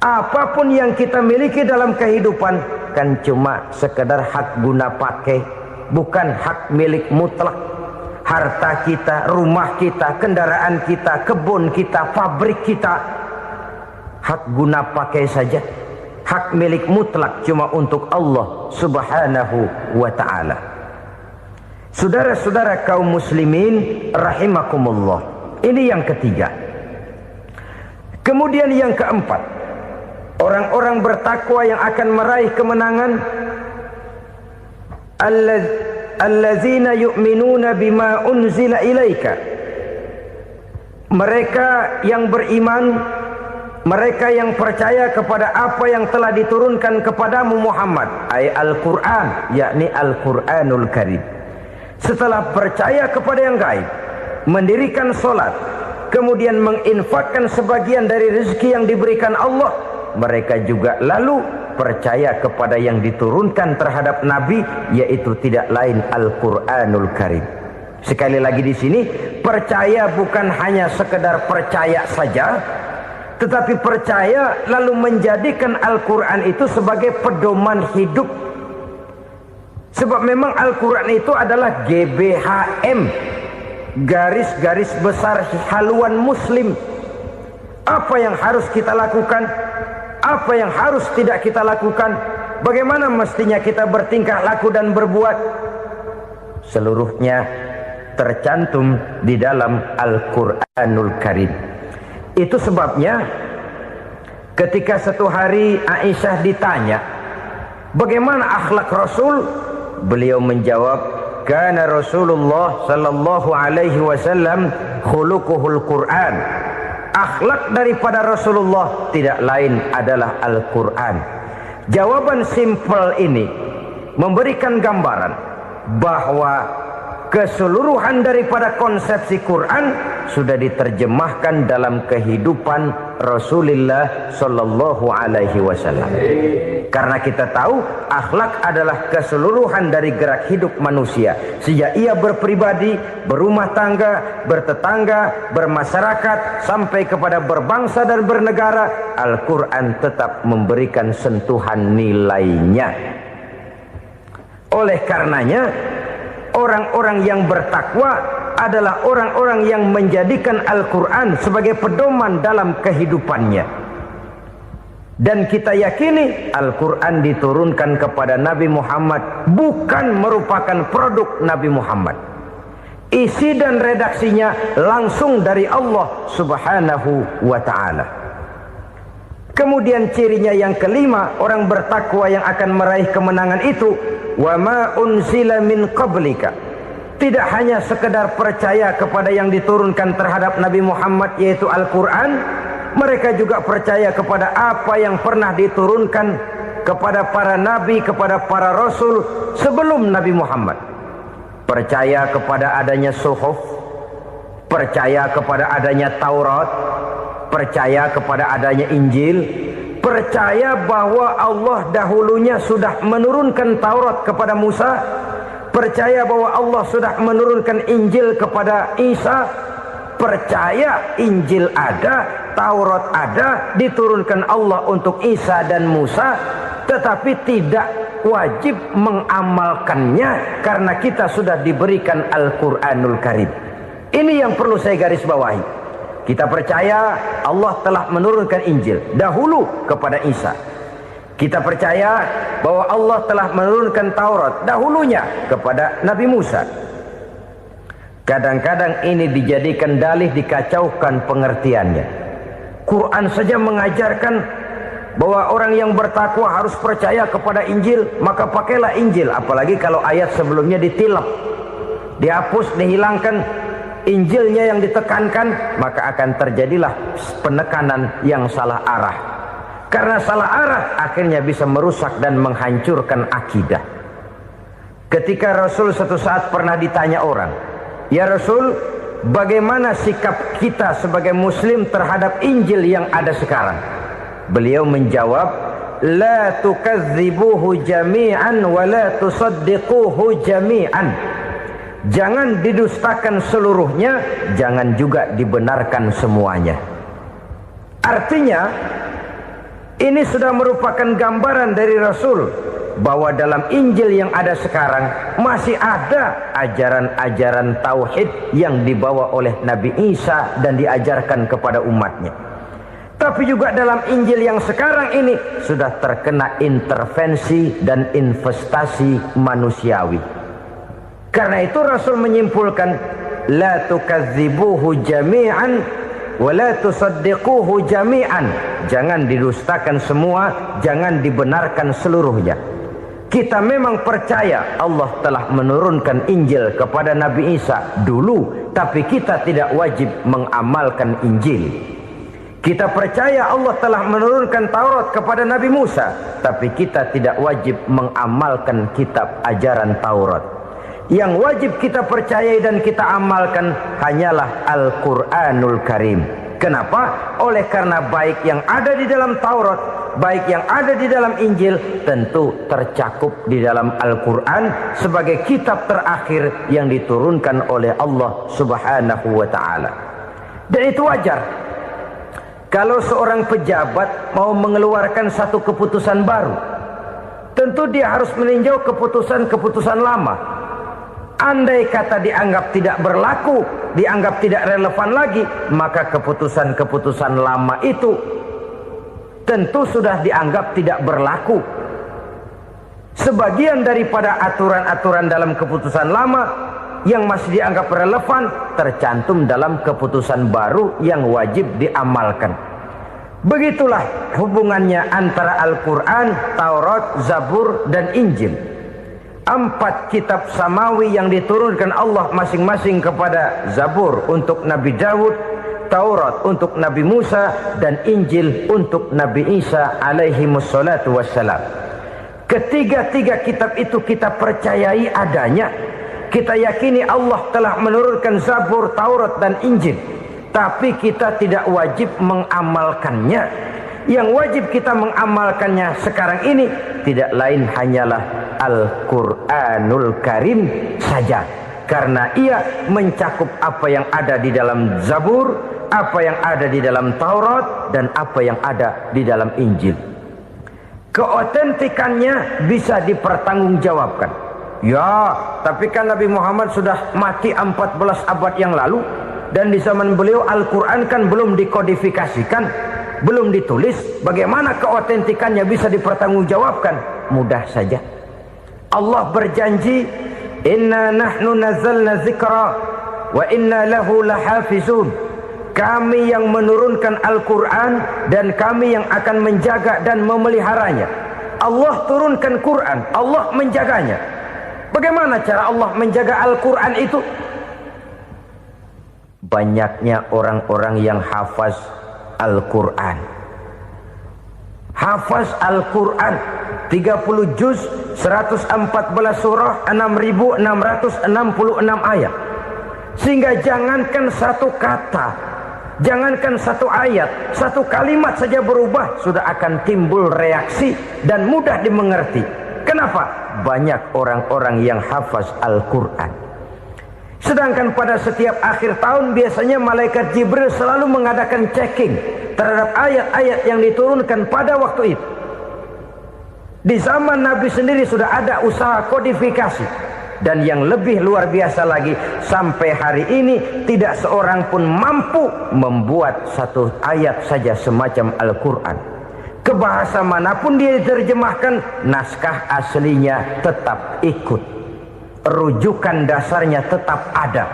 Speaker 1: apapun yang kita miliki dalam kehidupan kan cuma sekedar hak guna pakai, bukan hak milik mutlak. Harta kita, rumah kita, kendaraan kita, kebun kita, pabrik kita, hak guna pakai saja. Hak milik mutlak cuma untuk Allah subhanahu wa ta'ala. Saudara-saudara kaum muslimin rahimakumullah, ini yang ketiga. Kemudian yang keempat, orang-orang bertakwa yang akan meraih kemenangan, allazina yu'minuna bima unzila ilaika, mereka yang beriman, mereka yang percaya kepada apa yang telah diturunkan kepadamu Muhammad, ay Al-Quran, yakni Al-Quranul Karim. Setelah percaya kepada yang gaib, mendirikan solat, kemudian menginfakkan sebagian dari rezeki yang diberikan Allah, mereka juga lalu percaya kepada yang diturunkan terhadap Nabi, yaitu tidak lain Al-Quranul Karim. Sekali lagi di sini, percaya bukan hanya sekedar percaya saja, tetapi percaya lalu menjadikan Al-Quran itu sebagai pedoman hidup. Sebab memang Al-Quran itu adalah GBHM, garis-garis besar haluan muslim. Apa yang harus kita lakukan, apa yang harus tidak kita lakukan, bagaimana mestinya kita bertingkah laku dan berbuat, seluruhnya tercantum di dalam Al-Quranul Karim. Itu sebabnya ketika satu hari Aisyah ditanya bagaimana akhlak Rasul, beliau menjawab, kana Rasulullah sallallahu alaihi wasallam khuluquhul Quran. Akhlak daripada Rasulullah tidak lain adalah Al-Quran. Jawaban simpel ini memberikan gambaran bahwa keseluruhan daripada konsepsi Quran sudah diterjemahkan dalam kehidupan Rasulullah sallallahu alaihi wasallam. Karena kita tahu akhlak adalah keseluruhan dari gerak hidup manusia. Sejak ia berpribadi, berumah tangga, bertetangga, bermasyarakat, sampai kepada berbangsa dan bernegara, Al-Quran tetap memberikan sentuhan nilainya. Oleh karenanya, orang-orang yang bertakwa adalah orang-orang yang menjadikan Al-Quran sebagai pedoman dalam kehidupannya. Dan kita yakini Al-Quran diturunkan kepada Nabi Muhammad bukan merupakan produk Nabi Muhammad. Isi dan redaksinya langsung dari Allah subhanahu wa ta'ala. Kemudian cirinya yang kelima, orang bertakwa yang akan meraih kemenangan itu, wa ma unzila min qablika. Tidak hanya sekedar percaya kepada yang diturunkan terhadap Nabi Muhammad, yaitu Al-Quran, mereka juga percaya kepada apa yang pernah diturunkan kepada para nabi, kepada para rasul sebelum Nabi Muhammad. Percaya kepada adanya suhuf, percaya kepada adanya Taurat, percaya kepada adanya Injil, percaya bahwa Allah dahulunya sudah menurunkan Taurat kepada Musa, percaya bahwa Allah sudah menurunkan Injil kepada Isa, percaya Injil ada, Taurat ada, diturunkan Allah untuk Isa dan Musa, tetapi tidak wajib mengamalkannya karena kita sudah diberikan Al-Quranul Karim. Ini yang perlu saya garis bawahi. Kita percaya Allah telah menurunkan Injil dahulu kepada Isa. Kita percaya bahwa Allah telah menurunkan Taurat dahulunya kepada Nabi Musa. Kadang-kadang ini dijadikan dalih, dikacaukan pengertiannya. Quran saja mengajarkan bahwa orang yang bertakwa harus percaya kepada Injil, maka pakailah Injil. Apalagi kalau ayat sebelumnya ditilap, dihapus, dihilangkan, Injilnya yang ditekankan, maka akan terjadilah penekanan yang salah arah. Karena salah arah akhirnya bisa merusak dan menghancurkan akidah. Ketika Rasul suatu saat pernah ditanya orang, "Ya Rasul, bagaimana sikap kita sebagai muslim terhadap Injil yang ada sekarang?" Beliau menjawab, "La tukadzibuhu jami'an wa la tusaddiquhu jami'an." Jangan didustakan seluruhnya, jangan juga dibenarkan semuanya. Artinya, ini sudah merupakan gambaran dari Rasul bahwa dalam Injil yang ada sekarang masih ada ajaran-ajaran tauhid yang dibawa oleh Nabi Isa dan diajarkan kepada umatnya. Tapi juga dalam Injil yang sekarang ini sudah terkena intervensi dan investasi manusiawi. Karena itu Rasul menyimpulkan, la tukadzibuhu jami'an wa la tusaddiquhu jami'an. Jangan didustakan semua, jangan dibenarkan seluruhnya. Kita memang percaya Allah telah menurunkan Injil kepada Nabi Isa dulu, tapi kita tidak wajib mengamalkan Injil. Kita percaya Allah telah menurunkan Taurat kepada Nabi Musa, tapi kita tidak wajib mengamalkan kitab ajaran Taurat. Yang wajib kita percayai dan kita amalkan hanyalah Al-Quranul Karim. Kenapa? Oleh karena baik yang ada di dalam Taurat, baik yang ada di dalam Injil, tentu tercakup di dalam Al-Quran sebagai kitab terakhir yang diturunkan oleh Allah Subhanahu wa Ta'ala. Dan itu wajar. Kalau seorang pejabat mau mengeluarkan satu keputusan baru, tentu dia harus meninjau keputusan-keputusan lama. Andai kata dianggap tidak berlaku, dianggap tidak relevan lagi, maka keputusan-keputusan lama itu tentu sudah dianggap tidak berlaku. Sebagian daripada aturan-aturan dalam keputusan lama yang masih dianggap relevan tercantum dalam keputusan baru yang wajib diamalkan. Begitulah hubungannya antara Al-Quran, Taurat, Zabur, dan Injil. 4 kitab samawi yang diturunkan Allah masing-masing kepada Zabur untuk Nabi Daud, Taurat untuk Nabi Musa, dan Injil untuk Nabi Isa alaihi wassalatu wassalam. Ketiga-tiga kitab itu kita percayai adanya. Kita yakini Allah telah menurunkan Zabur, Taurat, dan Injil. Tapi kita tidak wajib mengamalkannya. Yang wajib kita mengamalkannya sekarang ini tidak lain hanyalah Al-Quranul Karim saja. Karena ia mencakup apa yang ada di dalam Zabur, apa yang ada di dalam Taurat, dan apa yang ada di dalam Injil. Keotentikannya bisa dipertanggungjawabkan. Ya, tapi kan Nabi Muhammad sudah mati 14 abad yang lalu, dan di zaman beliau Al-Quran kan belum dikodifikasikan, belum ditulis. Bagaimana keotentikannya bisa dipertanggungjawabkan? Mudah saja. Allah berjanji, inna nahnu nazzalna dzikra wa inna lahu lahafizun. Kami yang menurunkan Al-Quran dan kami yang akan menjaga dan memeliharanya. Allah turunkan Quran, Allah menjaganya. Bagaimana cara Allah menjaga Al-Quran itu? Banyaknya orang-orang yang hafaz Al-Quran. Hafaz Al-Quran 30 juz, 114 surah, 6.666 ayat. Sehingga jangankan satu kata Jangankan satu ayat, satu kalimat saja berubah, sudah akan timbul reaksi dan mudah dimengerti. Kenapa? Banyak orang-orang yang hafaz Al-Quran. Sedangkan pada setiap akhir tahun biasanya malaikat Jibril selalu mengadakan checking terhadap ayat-ayat yang diturunkan pada waktu itu. Di zaman Nabi sendiri sudah ada usaha kodifikasi. Dan yang lebih luar biasa lagi, sampai hari ini tidak seorang pun mampu membuat satu ayat saja semacam Al-Quran. Ke bahasa manapun dia diterjemahkan, naskah aslinya tetap ikut, rujukan dasarnya tetap ada.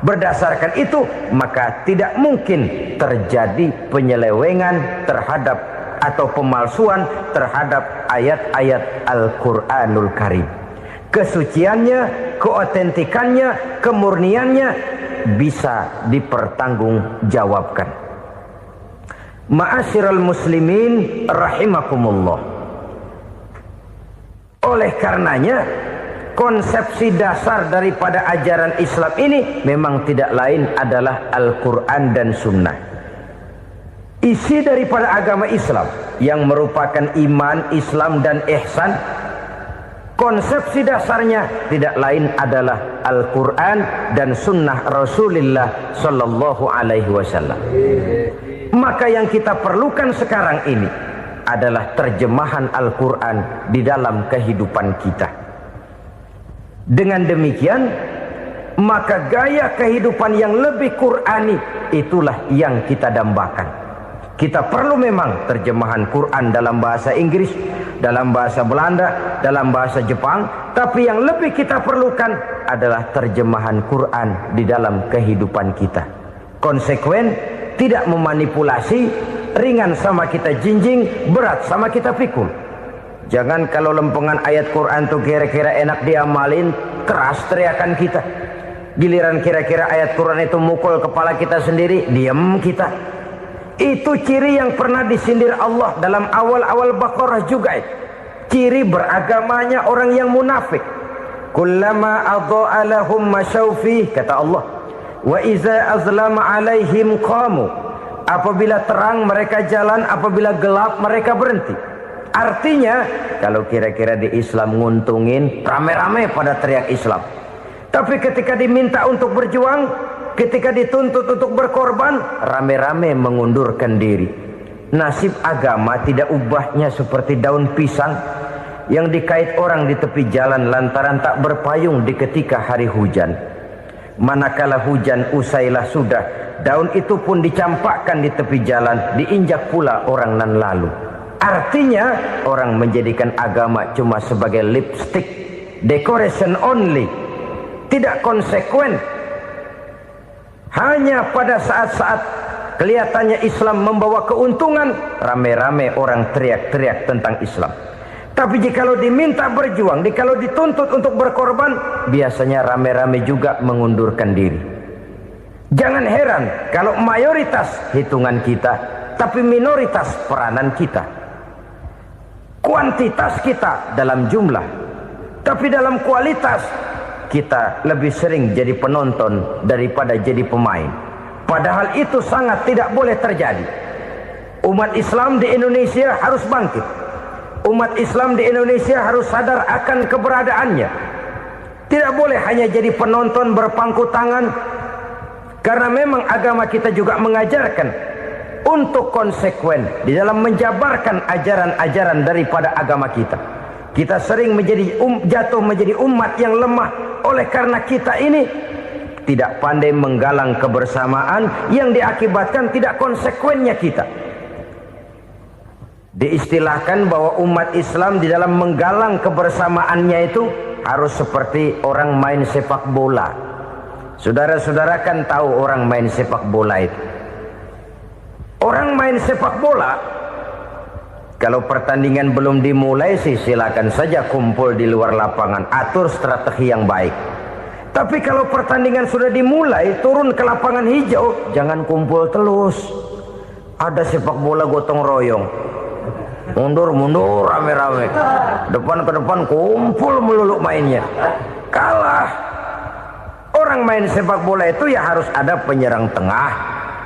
Speaker 1: Berdasarkan itu, maka tidak mungkin terjadi penyelewengan terhadap atau pemalsuan terhadap ayat-ayat Al-Quranul Karim. Kesuciannya, keotentikannya, kemurniannya bisa dipertanggungjawabkan. Ma'asyiral muslimin rahimakumullah. Oleh karenanya, konsepsi dasar daripada ajaran Islam ini memang tidak lain adalah Al-Quran dan Sunnah. Isi daripada agama Islam yang merupakan iman, Islam dan ihsan, konsepsi dasarnya tidak lain adalah Al-Quran dan Sunnah Rasulullah Sallallahu Alaihi Wasallam. Maka yang kita perlukan sekarang ini adalah terjemahan Al-Quran di dalam kehidupan kita. Dengan demikian, maka gaya kehidupan yang lebih Qurani itulah yang kita dambakan. Kita perlu memang terjemahan Quran dalam bahasa Inggris, dalam bahasa Belanda, dalam bahasa Jepang, tapi yang lebih kita perlukan adalah terjemahan Quran di dalam kehidupan kita. Konsekuen, tidak memanipulasi, ringan sama kita jinjing, berat sama kita pikul. Jangan kalau lempengan ayat Quran tuh kira-kira enak diamalin, keras teriakan kita. Giliran kira-kira ayat Quran itu mukul kepala kita sendiri, diam kita. Itu ciri yang pernah disindir Allah dalam awal-awal Baqarah juga. Ciri beragamanya orang yang munafik. Kullama adha'a lahum masyawfi, kata Allah. Wa iza azlama alaihim qamu. Apabila terang mereka jalan, apabila gelap mereka berhenti. Artinya, kalau kira-kira di Islam nguntungin, rame-rame pada teriak Islam. Tapi ketika diminta untuk berjuang, ketika dituntut untuk berkorban, rame-rame mengundurkan diri. Nasib agama tidak ubahnya seperti daun pisang yang dikait orang di tepi jalan lantaran tak berpayung di ketika hari hujan. Manakala hujan usailah sudah, daun itu pun dicampakkan di tepi jalan, diinjak pula orang nan lalu. Artinya, orang menjadikan agama cuma sebagai lipstick, decoration only, tidak konsekuen. Hanya pada saat-saat kelihatannya Islam membawa keuntungan, rame-rame orang teriak-teriak tentang Islam. Tapi jikalau diminta berjuang, jikalau dituntut untuk berkorban, biasanya rame-rame juga mengundurkan diri. Jangan heran kalau mayoritas hitungan kita, tapi minoritas peranan kita. Kuantitas kita dalam jumlah, tapi dalam kualitas kita lebih sering jadi penonton daripada jadi pemain. Padahal itu sangat tidak boleh terjadi. Umat Islam di Indonesia harus bangkit. Umat Islam di Indonesia harus sadar akan keberadaannya. Tidak boleh hanya jadi penonton berpangku tangan. Karena memang agama kita juga mengajarkan untuk konsekuen di dalam menjabarkan ajaran-ajaran daripada agama kita. Kita sering jatuh menjadi umat yang lemah oleh karena kita ini tidak pandai menggalang kebersamaan yang diakibatkan tidak konsekuennya kita. Diistilahkan bahwa umat Islam di dalam menggalang kebersamaannya itu harus seperti orang main sepak bola. Saudara-saudara kan tahu orang main sepak bola itu. Orang main sepak bola, kalau pertandingan belum dimulai sih silakan saja kumpul di luar lapangan, atur strategi yang baik. Tapi kalau pertandingan sudah dimulai, turun ke lapangan hijau, jangan kumpul terus. Ada sepak bola gotong royong, mundur-mundur rame-rame, depan ke depan kumpul melulu mainnya. Kalah. Orang main sepak bola itu ya harus ada penyerang tengah,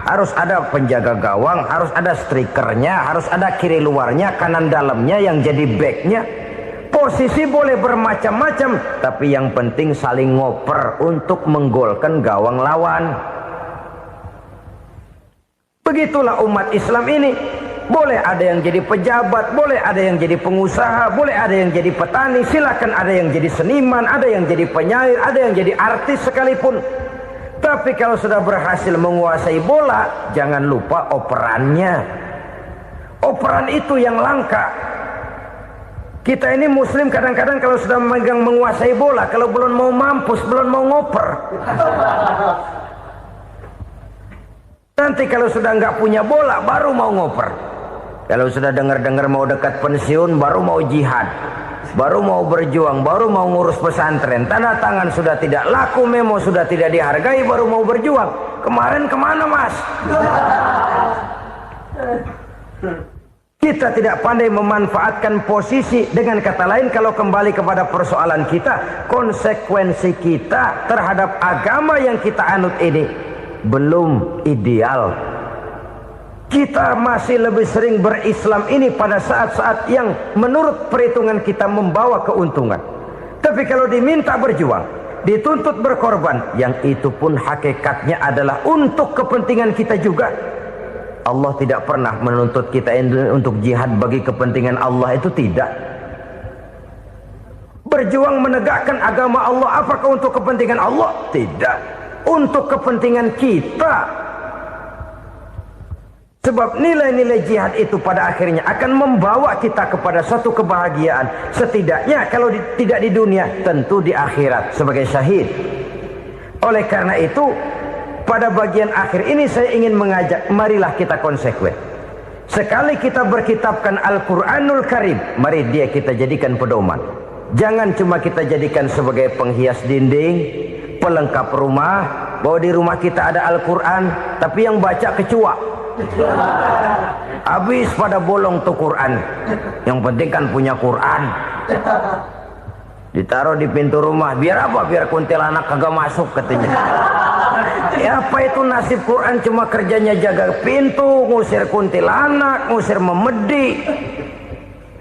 Speaker 1: harus ada penjaga gawang, harus ada strikernya, harus ada kiri luarnya, kanan dalamnya yang jadi backnya. Posisi boleh bermacam-macam, tapi yang penting saling ngoper untuk menggolkan gawang lawan. Begitulah umat Islam ini. Boleh ada yang jadi pejabat, boleh ada yang jadi pengusaha, boleh ada yang jadi petani, silakan ada yang jadi seniman, ada yang jadi penyair, ada yang jadi artis sekalipun. Tapi kalau sudah berhasil menguasai bola, jangan lupa operannya. Operan itu yang langka. Kita ini muslim kadang-kadang kalau sudah memegang menguasai bola, kalau belum mau mampus, belum mau ngoper. Nanti kalau sudah nggak punya bola, baru mau ngoper. Kalau sudah dengar-dengar mau dekat pensiun, baru mau jihad, baru mau berjuang, baru mau ngurus pesantren. Tanda tangan sudah tidak laku, memo sudah tidak dihargai, baru mau berjuang. Kemarin kemana, Mas? Kita tidak pandai memanfaatkan posisi. Dengan kata lain, kalau kembali kepada persoalan kita, konsekuensi kita terhadap agama yang kita anut ini belum ideal. Kita masih lebih sering berislam ini pada saat-saat yang menurut perhitungan kita membawa keuntungan. Tapi kalau diminta berjuang, dituntut berkorban, yang itu pun hakikatnya adalah untuk kepentingan kita juga. Allah tidak pernah menuntut kita untuk jihad bagi kepentingan Allah, itu tidak. Berjuang menegakkan agama Allah, apakah untuk kepentingan Allah? Tidak. Untuk kepentingan kita. Sebab nilai-nilai jihad itu pada akhirnya akan membawa kita kepada suatu kebahagiaan. Setidaknya kalau tidak di dunia, tentu di akhirat sebagai syahid. Oleh karena itu, pada bagian akhir ini saya ingin mengajak, marilah kita konsekuen. Sekali kita berkitabkan Al-Quranul Karim, mari dia kita jadikan pedoman. Jangan cuma kita jadikan sebagai penghias dinding, pelengkap rumah, bahwa di rumah kita ada Al-Quran, tapi yang baca kecoa. Habis pada bolong tuh Quran. Yang penting kan punya Quran. Ditaruh di pintu rumah. Biar apa? Biar kuntilanak kagak masuk katanya. Ya apa itu nasib Quran, cuma kerjanya jaga pintu, ngusir kuntilanak, ngusir memedi.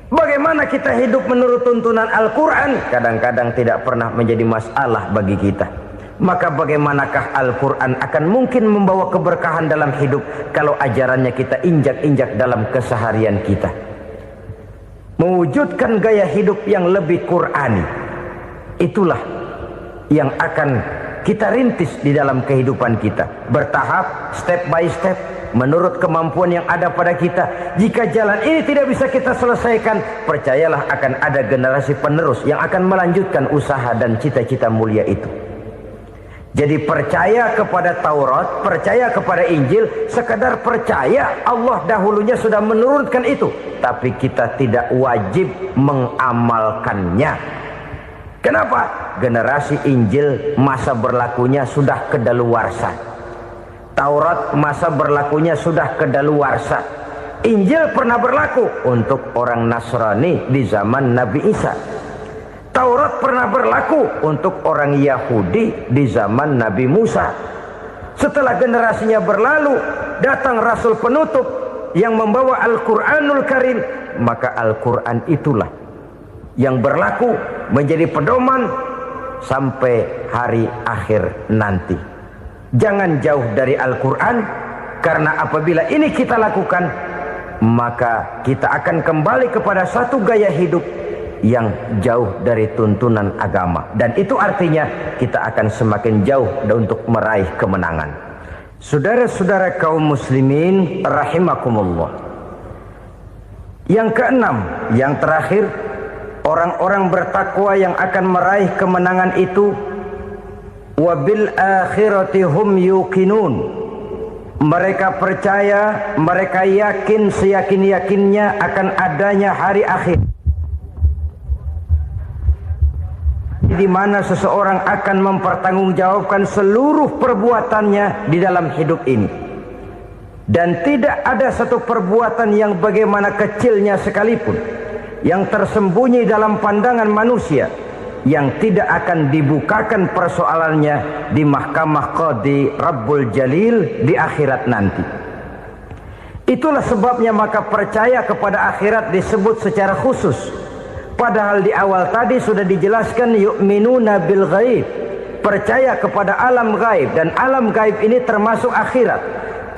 Speaker 1: Bagaimana kita hidup menurut tuntunan Al-Quran? Kadang-kadang tidak pernah menjadi masalah bagi kita. Maka bagaimanakah Al-Quran akan mungkin membawa keberkahan dalam hidup kalau ajarannya kita injak-injak dalam keseharian kita? Mewujudkan gaya hidup yang lebih Qurani, itulah yang akan kita rintis di dalam kehidupan kita. Bertahap, step by step, menurut kemampuan yang ada pada kita. Jika jalan ini tidak bisa kita selesaikan, percayalah akan ada generasi penerus yang akan melanjutkan usaha dan cita-cita mulia itu. Jadi percaya kepada Taurat, percaya kepada Injil, sekadar percaya Allah dahulunya sudah menurunkan itu. Tapi kita tidak wajib mengamalkannya. Kenapa? Generasi Injil masa berlakunya sudah kedaluarsa. Taurat masa berlakunya sudah kedaluarsa. Injil pernah berlaku untuk orang Nasrani di zaman Nabi Isa. Taurat pernah berlaku untuk orang Yahudi di zaman Nabi Musa. Setelah generasinya berlalu, datang Rasul penutup yang membawa Al-Quranul Karim. Maka Al-Quran itulah yang berlaku menjadi pedoman sampai hari akhir nanti. Jangan jauh dari Al-Quran, karena apabila ini kita lakukan, maka kita akan kembali kepada satu gaya hidup yang jauh dari tuntunan agama, dan itu artinya kita akan semakin jauh untuk meraih kemenangan. Saudara-saudara kaum muslimin rahimakumullah. Yang keenam, yang terakhir, orang-orang bertakwa yang akan meraih kemenangan itu wabil akhirati hum yuqinun. Mereka percaya, mereka yakin seyakin-yakinnya akan adanya hari akhir, di mana seseorang akan mempertanggungjawabkan seluruh perbuatannya di dalam hidup ini. Dan tidak ada satu perbuatan yang bagaimana kecilnya sekalipun yang tersembunyi dalam pandangan manusia yang tidak akan dibukakan persoalannya di mahkamah Qadi Rabbul Jalil di akhirat nanti. Itulah sebabnya maka percaya kepada akhirat disebut secara khusus. Padahal di awal tadi sudah dijelaskan yu'minuna bil ghaib, percaya kepada alam gaib, dan alam gaib ini termasuk akhirat.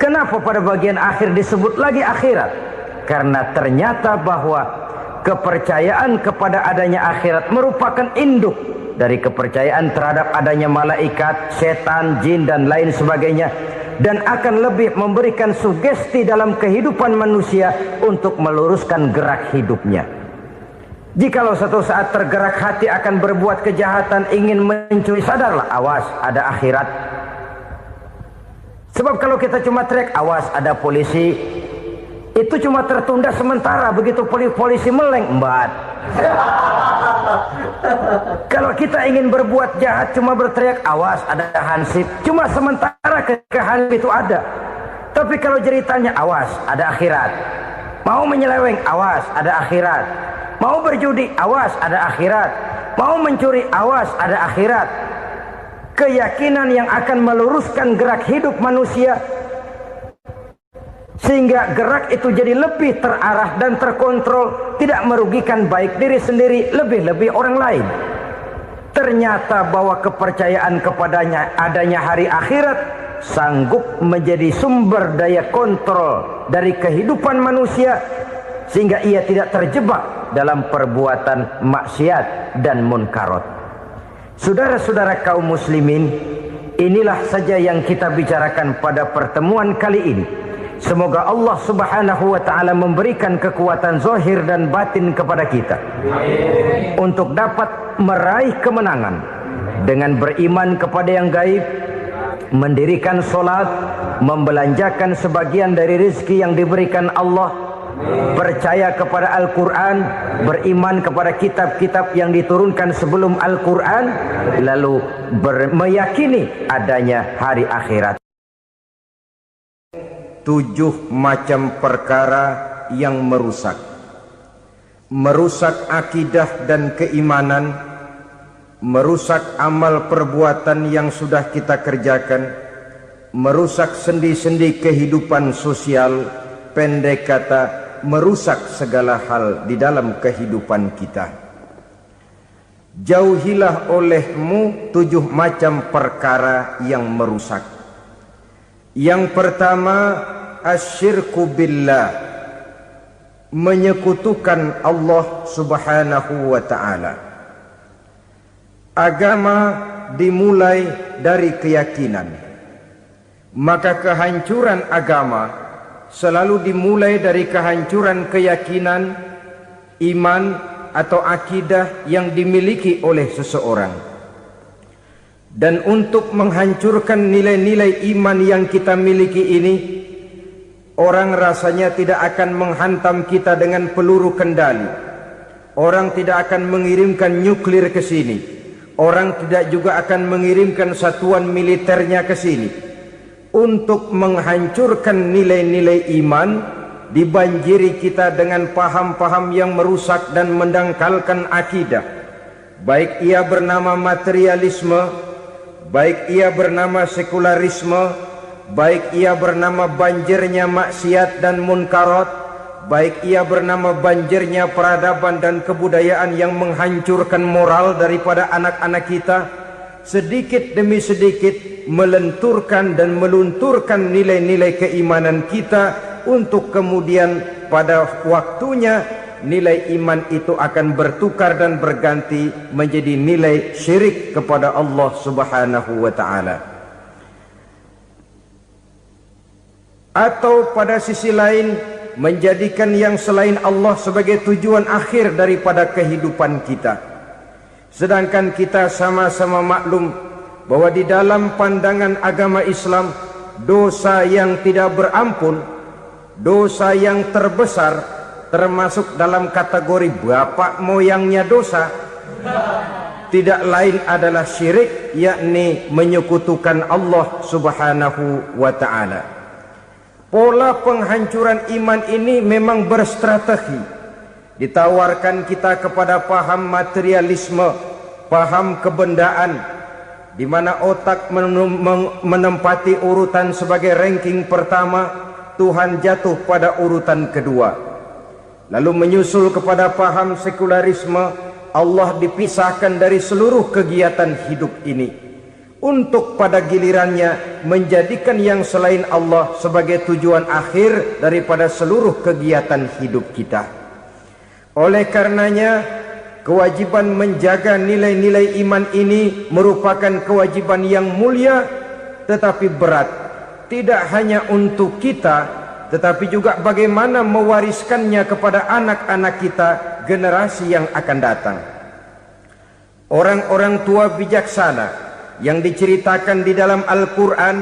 Speaker 1: Kenapa pada bagian akhir disebut lagi akhirat? Karena ternyata bahwa kepercayaan kepada adanya akhirat merupakan induk dari kepercayaan terhadap adanya malaikat, setan, jin dan lain sebagainya, dan akan lebih memberikan sugesti dalam kehidupan manusia untuk meluruskan gerak hidupnya. Jikalau satu saat tergerak hati akan berbuat kejahatan, ingin mencuri, sadarlah, awas ada akhirat. Sebab kalau kita cuma teriak awas ada polisi, itu cuma tertunda sementara, begitu polisi meleng embat. Kalau kita ingin berbuat jahat cuma berteriak awas ada hansip, cuma sementara kehansip itu ada. Tapi kalau ceritanya awas ada akhirat, mau menyeleweng awas ada akhirat, mau berjudi awas ada akhirat, mau mencuri awas ada akhirat. Keyakinan yang akan meluruskan gerak hidup manusia sehingga gerak itu jadi lebih terarah dan terkontrol, tidak merugikan baik diri sendiri, lebih-lebih orang lain. Ternyata bahwa kepercayaan kepadanya adanya hari akhirat sanggup menjadi sumber daya kontrol dari kehidupan manusia, sehingga ia tidak terjebak dalam perbuatan maksiat dan munkarat. Saudara-saudara kaum muslimin, inilah saja yang kita bicarakan pada pertemuan kali ini. Semoga Allah subhanahu wa ta'ala memberikan kekuatan zahir dan batin kepada kita untuk dapat meraih kemenangan dengan beriman kepada yang gaib, mendirikan solat, membelanjakan sebagian dari rezeki yang diberikan Allah, percaya kepada Al-Quran, beriman kepada kitab-kitab yang diturunkan sebelum Al-Quran, lalu meyakini adanya hari akhirat. 7 macam perkara yang merusak akidah dan keimanan, merusak amal perbuatan yang sudah kita kerjakan, merusak sendi-sendi kehidupan sosial, pendek kata merusak segala hal di dalam kehidupan kita. Jauhilah olehmu 7 macam perkara yang merusak. Yang pertama, asyirku billah, menyekutukan Allah subhanahu wa ta'ala. Agama dimulai dari keyakinan, maka kehancuran agama selalu dimulai dari kehancuran keyakinan, iman atau akidah yang dimiliki oleh seseorang. Dan untuk menghancurkan nilai-nilai iman yang kita miliki ini, orang rasanya tidak akan menghantam kita dengan peluru kendali. Orang tidak akan mengirimkan nuklir ke sini. Orang tidak juga akan mengirimkan satuan militernya ke sini. Untuk menghancurkan nilai-nilai iman, dibanjiri kita dengan paham-paham yang merusak dan mendangkalkan akidah. Baik ia bernama materialisme, baik ia bernama sekularisme, baik ia bernama banjirnya maksiat dan munkarat, baik ia bernama banjirnya peradaban dan kebudayaan yang menghancurkan moral daripada anak-anak kita, sedikit demi sedikit melenturkan dan melunturkan nilai-nilai keimanan kita, untuk kemudian pada waktunya nilai iman itu akan bertukar dan berganti menjadi nilai syirik kepada Allah subhanahu wa ta'ala. Atau pada sisi lain, menjadikan yang selain Allah sebagai tujuan akhir daripada kehidupan kita. Sedangkan kita sama-sama maklum bahwa di dalam pandangan agama Islam, dosa yang tidak berampun, dosa yang terbesar, termasuk dalam kategori bapak moyangnya dosa, tidak lain adalah syirik, yakni menyekutukan Allah subhanahu wa ta'ala. Pola penghancuran iman ini memang berstrategi. Ditawarkan kita kepada paham materialisme, paham kebendaan, di mana otak menempati urutan sebagai ranking pertama, Tuhan jatuh pada urutan kedua. Lalu menyusul kepada paham sekularisme, Allah dipisahkan dari seluruh kegiatan hidup ini, untuk pada gilirannya menjadikan yang selain Allah sebagai tujuan akhir daripada seluruh kegiatan hidup kita. Oleh karenanya, kewajiban menjaga nilai-nilai iman ini merupakan kewajiban yang mulia tetapi berat, tidak hanya untuk kita, tetapi juga bagaimana mewariskannya kepada anak-anak kita, generasi yang akan datang. Orang-orang tua bijaksana yang diceritakan di dalam Al-Quran,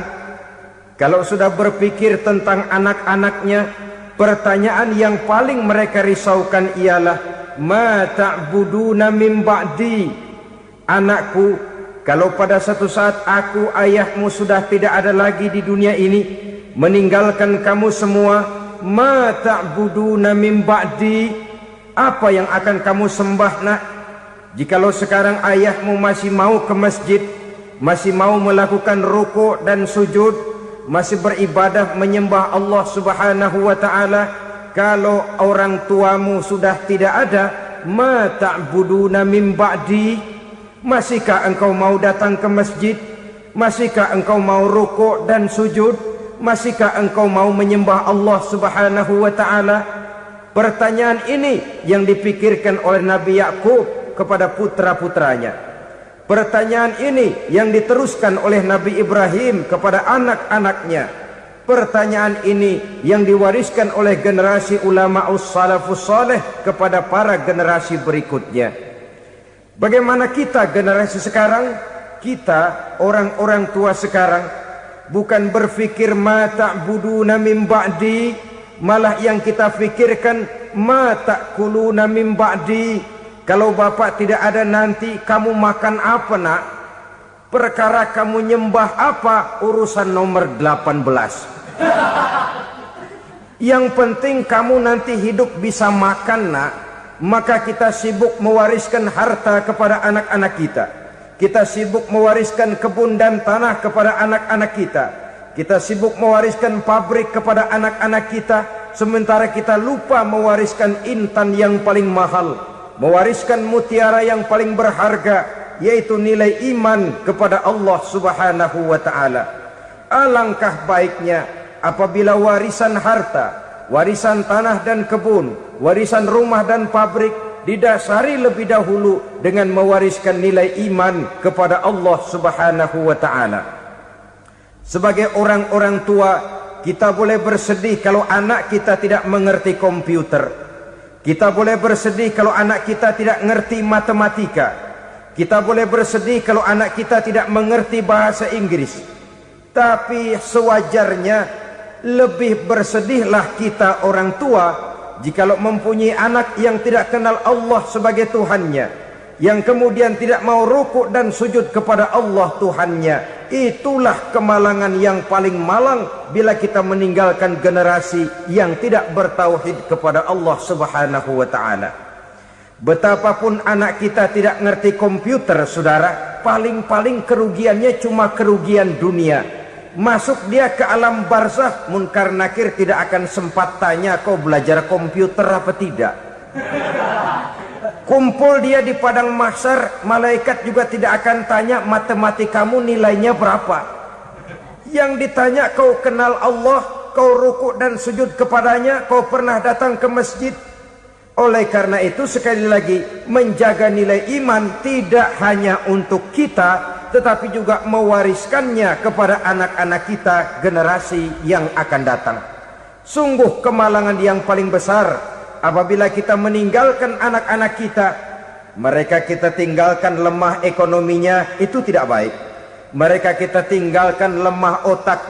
Speaker 1: kalau sudah berpikir tentang anak-anaknya, pertanyaan yang paling mereka risaukan ialah, ma ta'buduna min ba'di. Anakku, kalau pada satu saat aku, ayahmu sudah tidak ada lagi di dunia ini, meninggalkan kamu semua, ma ta'buduna min ba'di, apa yang akan kamu sembah nak? Jikalau sekarang ayahmu masih mau ke masjid, masih mau melakukan rukuk dan sujud, masih beribadah menyembah Allah Subhanahu wa ta'ala, kalau orang tuamu sudah tidak ada, ma ta'buduna min ba'di, masihkah engkau mau datang ke masjid? Masihkah engkau mau rukuk dan sujud? Masihkah engkau mau menyembah Allah Subhanahu wa ta'ala? Pertanyaan ini yang dipikirkan oleh Nabi Yakub kepada putra-putranya. Pertanyaan ini yang diteruskan oleh Nabi Ibrahim kepada anak-anaknya. Pertanyaan ini yang diwariskan oleh generasi ulama salafus saleh kepada para generasi berikutnya. Bagaimana kita generasi sekarang? Kita orang-orang tua sekarang bukan berfikir ma ta'buduna min ba'di, malah yang kita fikirkan ma ta'kuluna min ba'di. Kalau bapak tidak ada nanti kamu makan apa nak? Perkara kamu nyembah apa, urusan nomor 18. Yang penting kamu nanti hidup bisa makan nak. Maka kita sibuk mewariskan harta kepada anak-anak kita. Kita sibuk mewariskan kebun dan tanah kepada anak-anak kita. Kita sibuk mewariskan pabrik kepada anak-anak kita, sementara kita lupa mewariskan intan yang paling mahal, mewariskan mutiara yang paling berharga, yaitu nilai iman kepada Allah Subhanahu wa ta'ala. Alangkah baiknya apabila warisan harta, warisan tanah dan kebun, warisan rumah dan pabrik didasari lebih dahulu dengan mewariskan nilai iman kepada Allah Subhanahu wa ta'ala. Sebagai orang-orang tua, kita boleh bersedih kalau anak kita tidak mengerti komputer. Kita boleh bersedih kalau anak kita tidak mengerti matematika. Kita boleh bersedih kalau anak kita tidak mengerti bahasa Inggris. Tapi sewajarnya lebih bersedihlah kita orang tua jikalau mempunyai anak yang tidak kenal Allah sebagai Tuhannya, yang kemudian tidak mau rukuk dan sujud kepada Allah Tuhannya. Itulah kemalangan yang paling malang bila kita meninggalkan generasi yang tidak bertauhid kepada Allah Subhanahu wa ta'ala. Betapapun anak kita tidak ngerti komputer, saudara, paling-paling kerugiannya cuma kerugian dunia. Masuk dia ke alam barzakh, munkar nakir tidak akan sempat tanya kau belajar komputer apa tidak. Kumpul dia di padang mahsyar, malaikat juga tidak akan tanya matematikamu nilainya berapa. Yang ditanya, kau kenal Allah, kau rukuk dan sujud kepadanya, kau pernah datang ke masjid. Oleh karena itu sekali lagi, menjaga nilai iman tidak hanya untuk kita, tetapi juga mewariskannya kepada anak-anak kita, generasi yang akan datang. Sungguh kemalangan yang paling besar apabila kita meninggalkan anak-anak kita. Mereka kita tinggalkan lemah ekonominya, itu tidak baik. Mereka kita tinggalkan lemah otak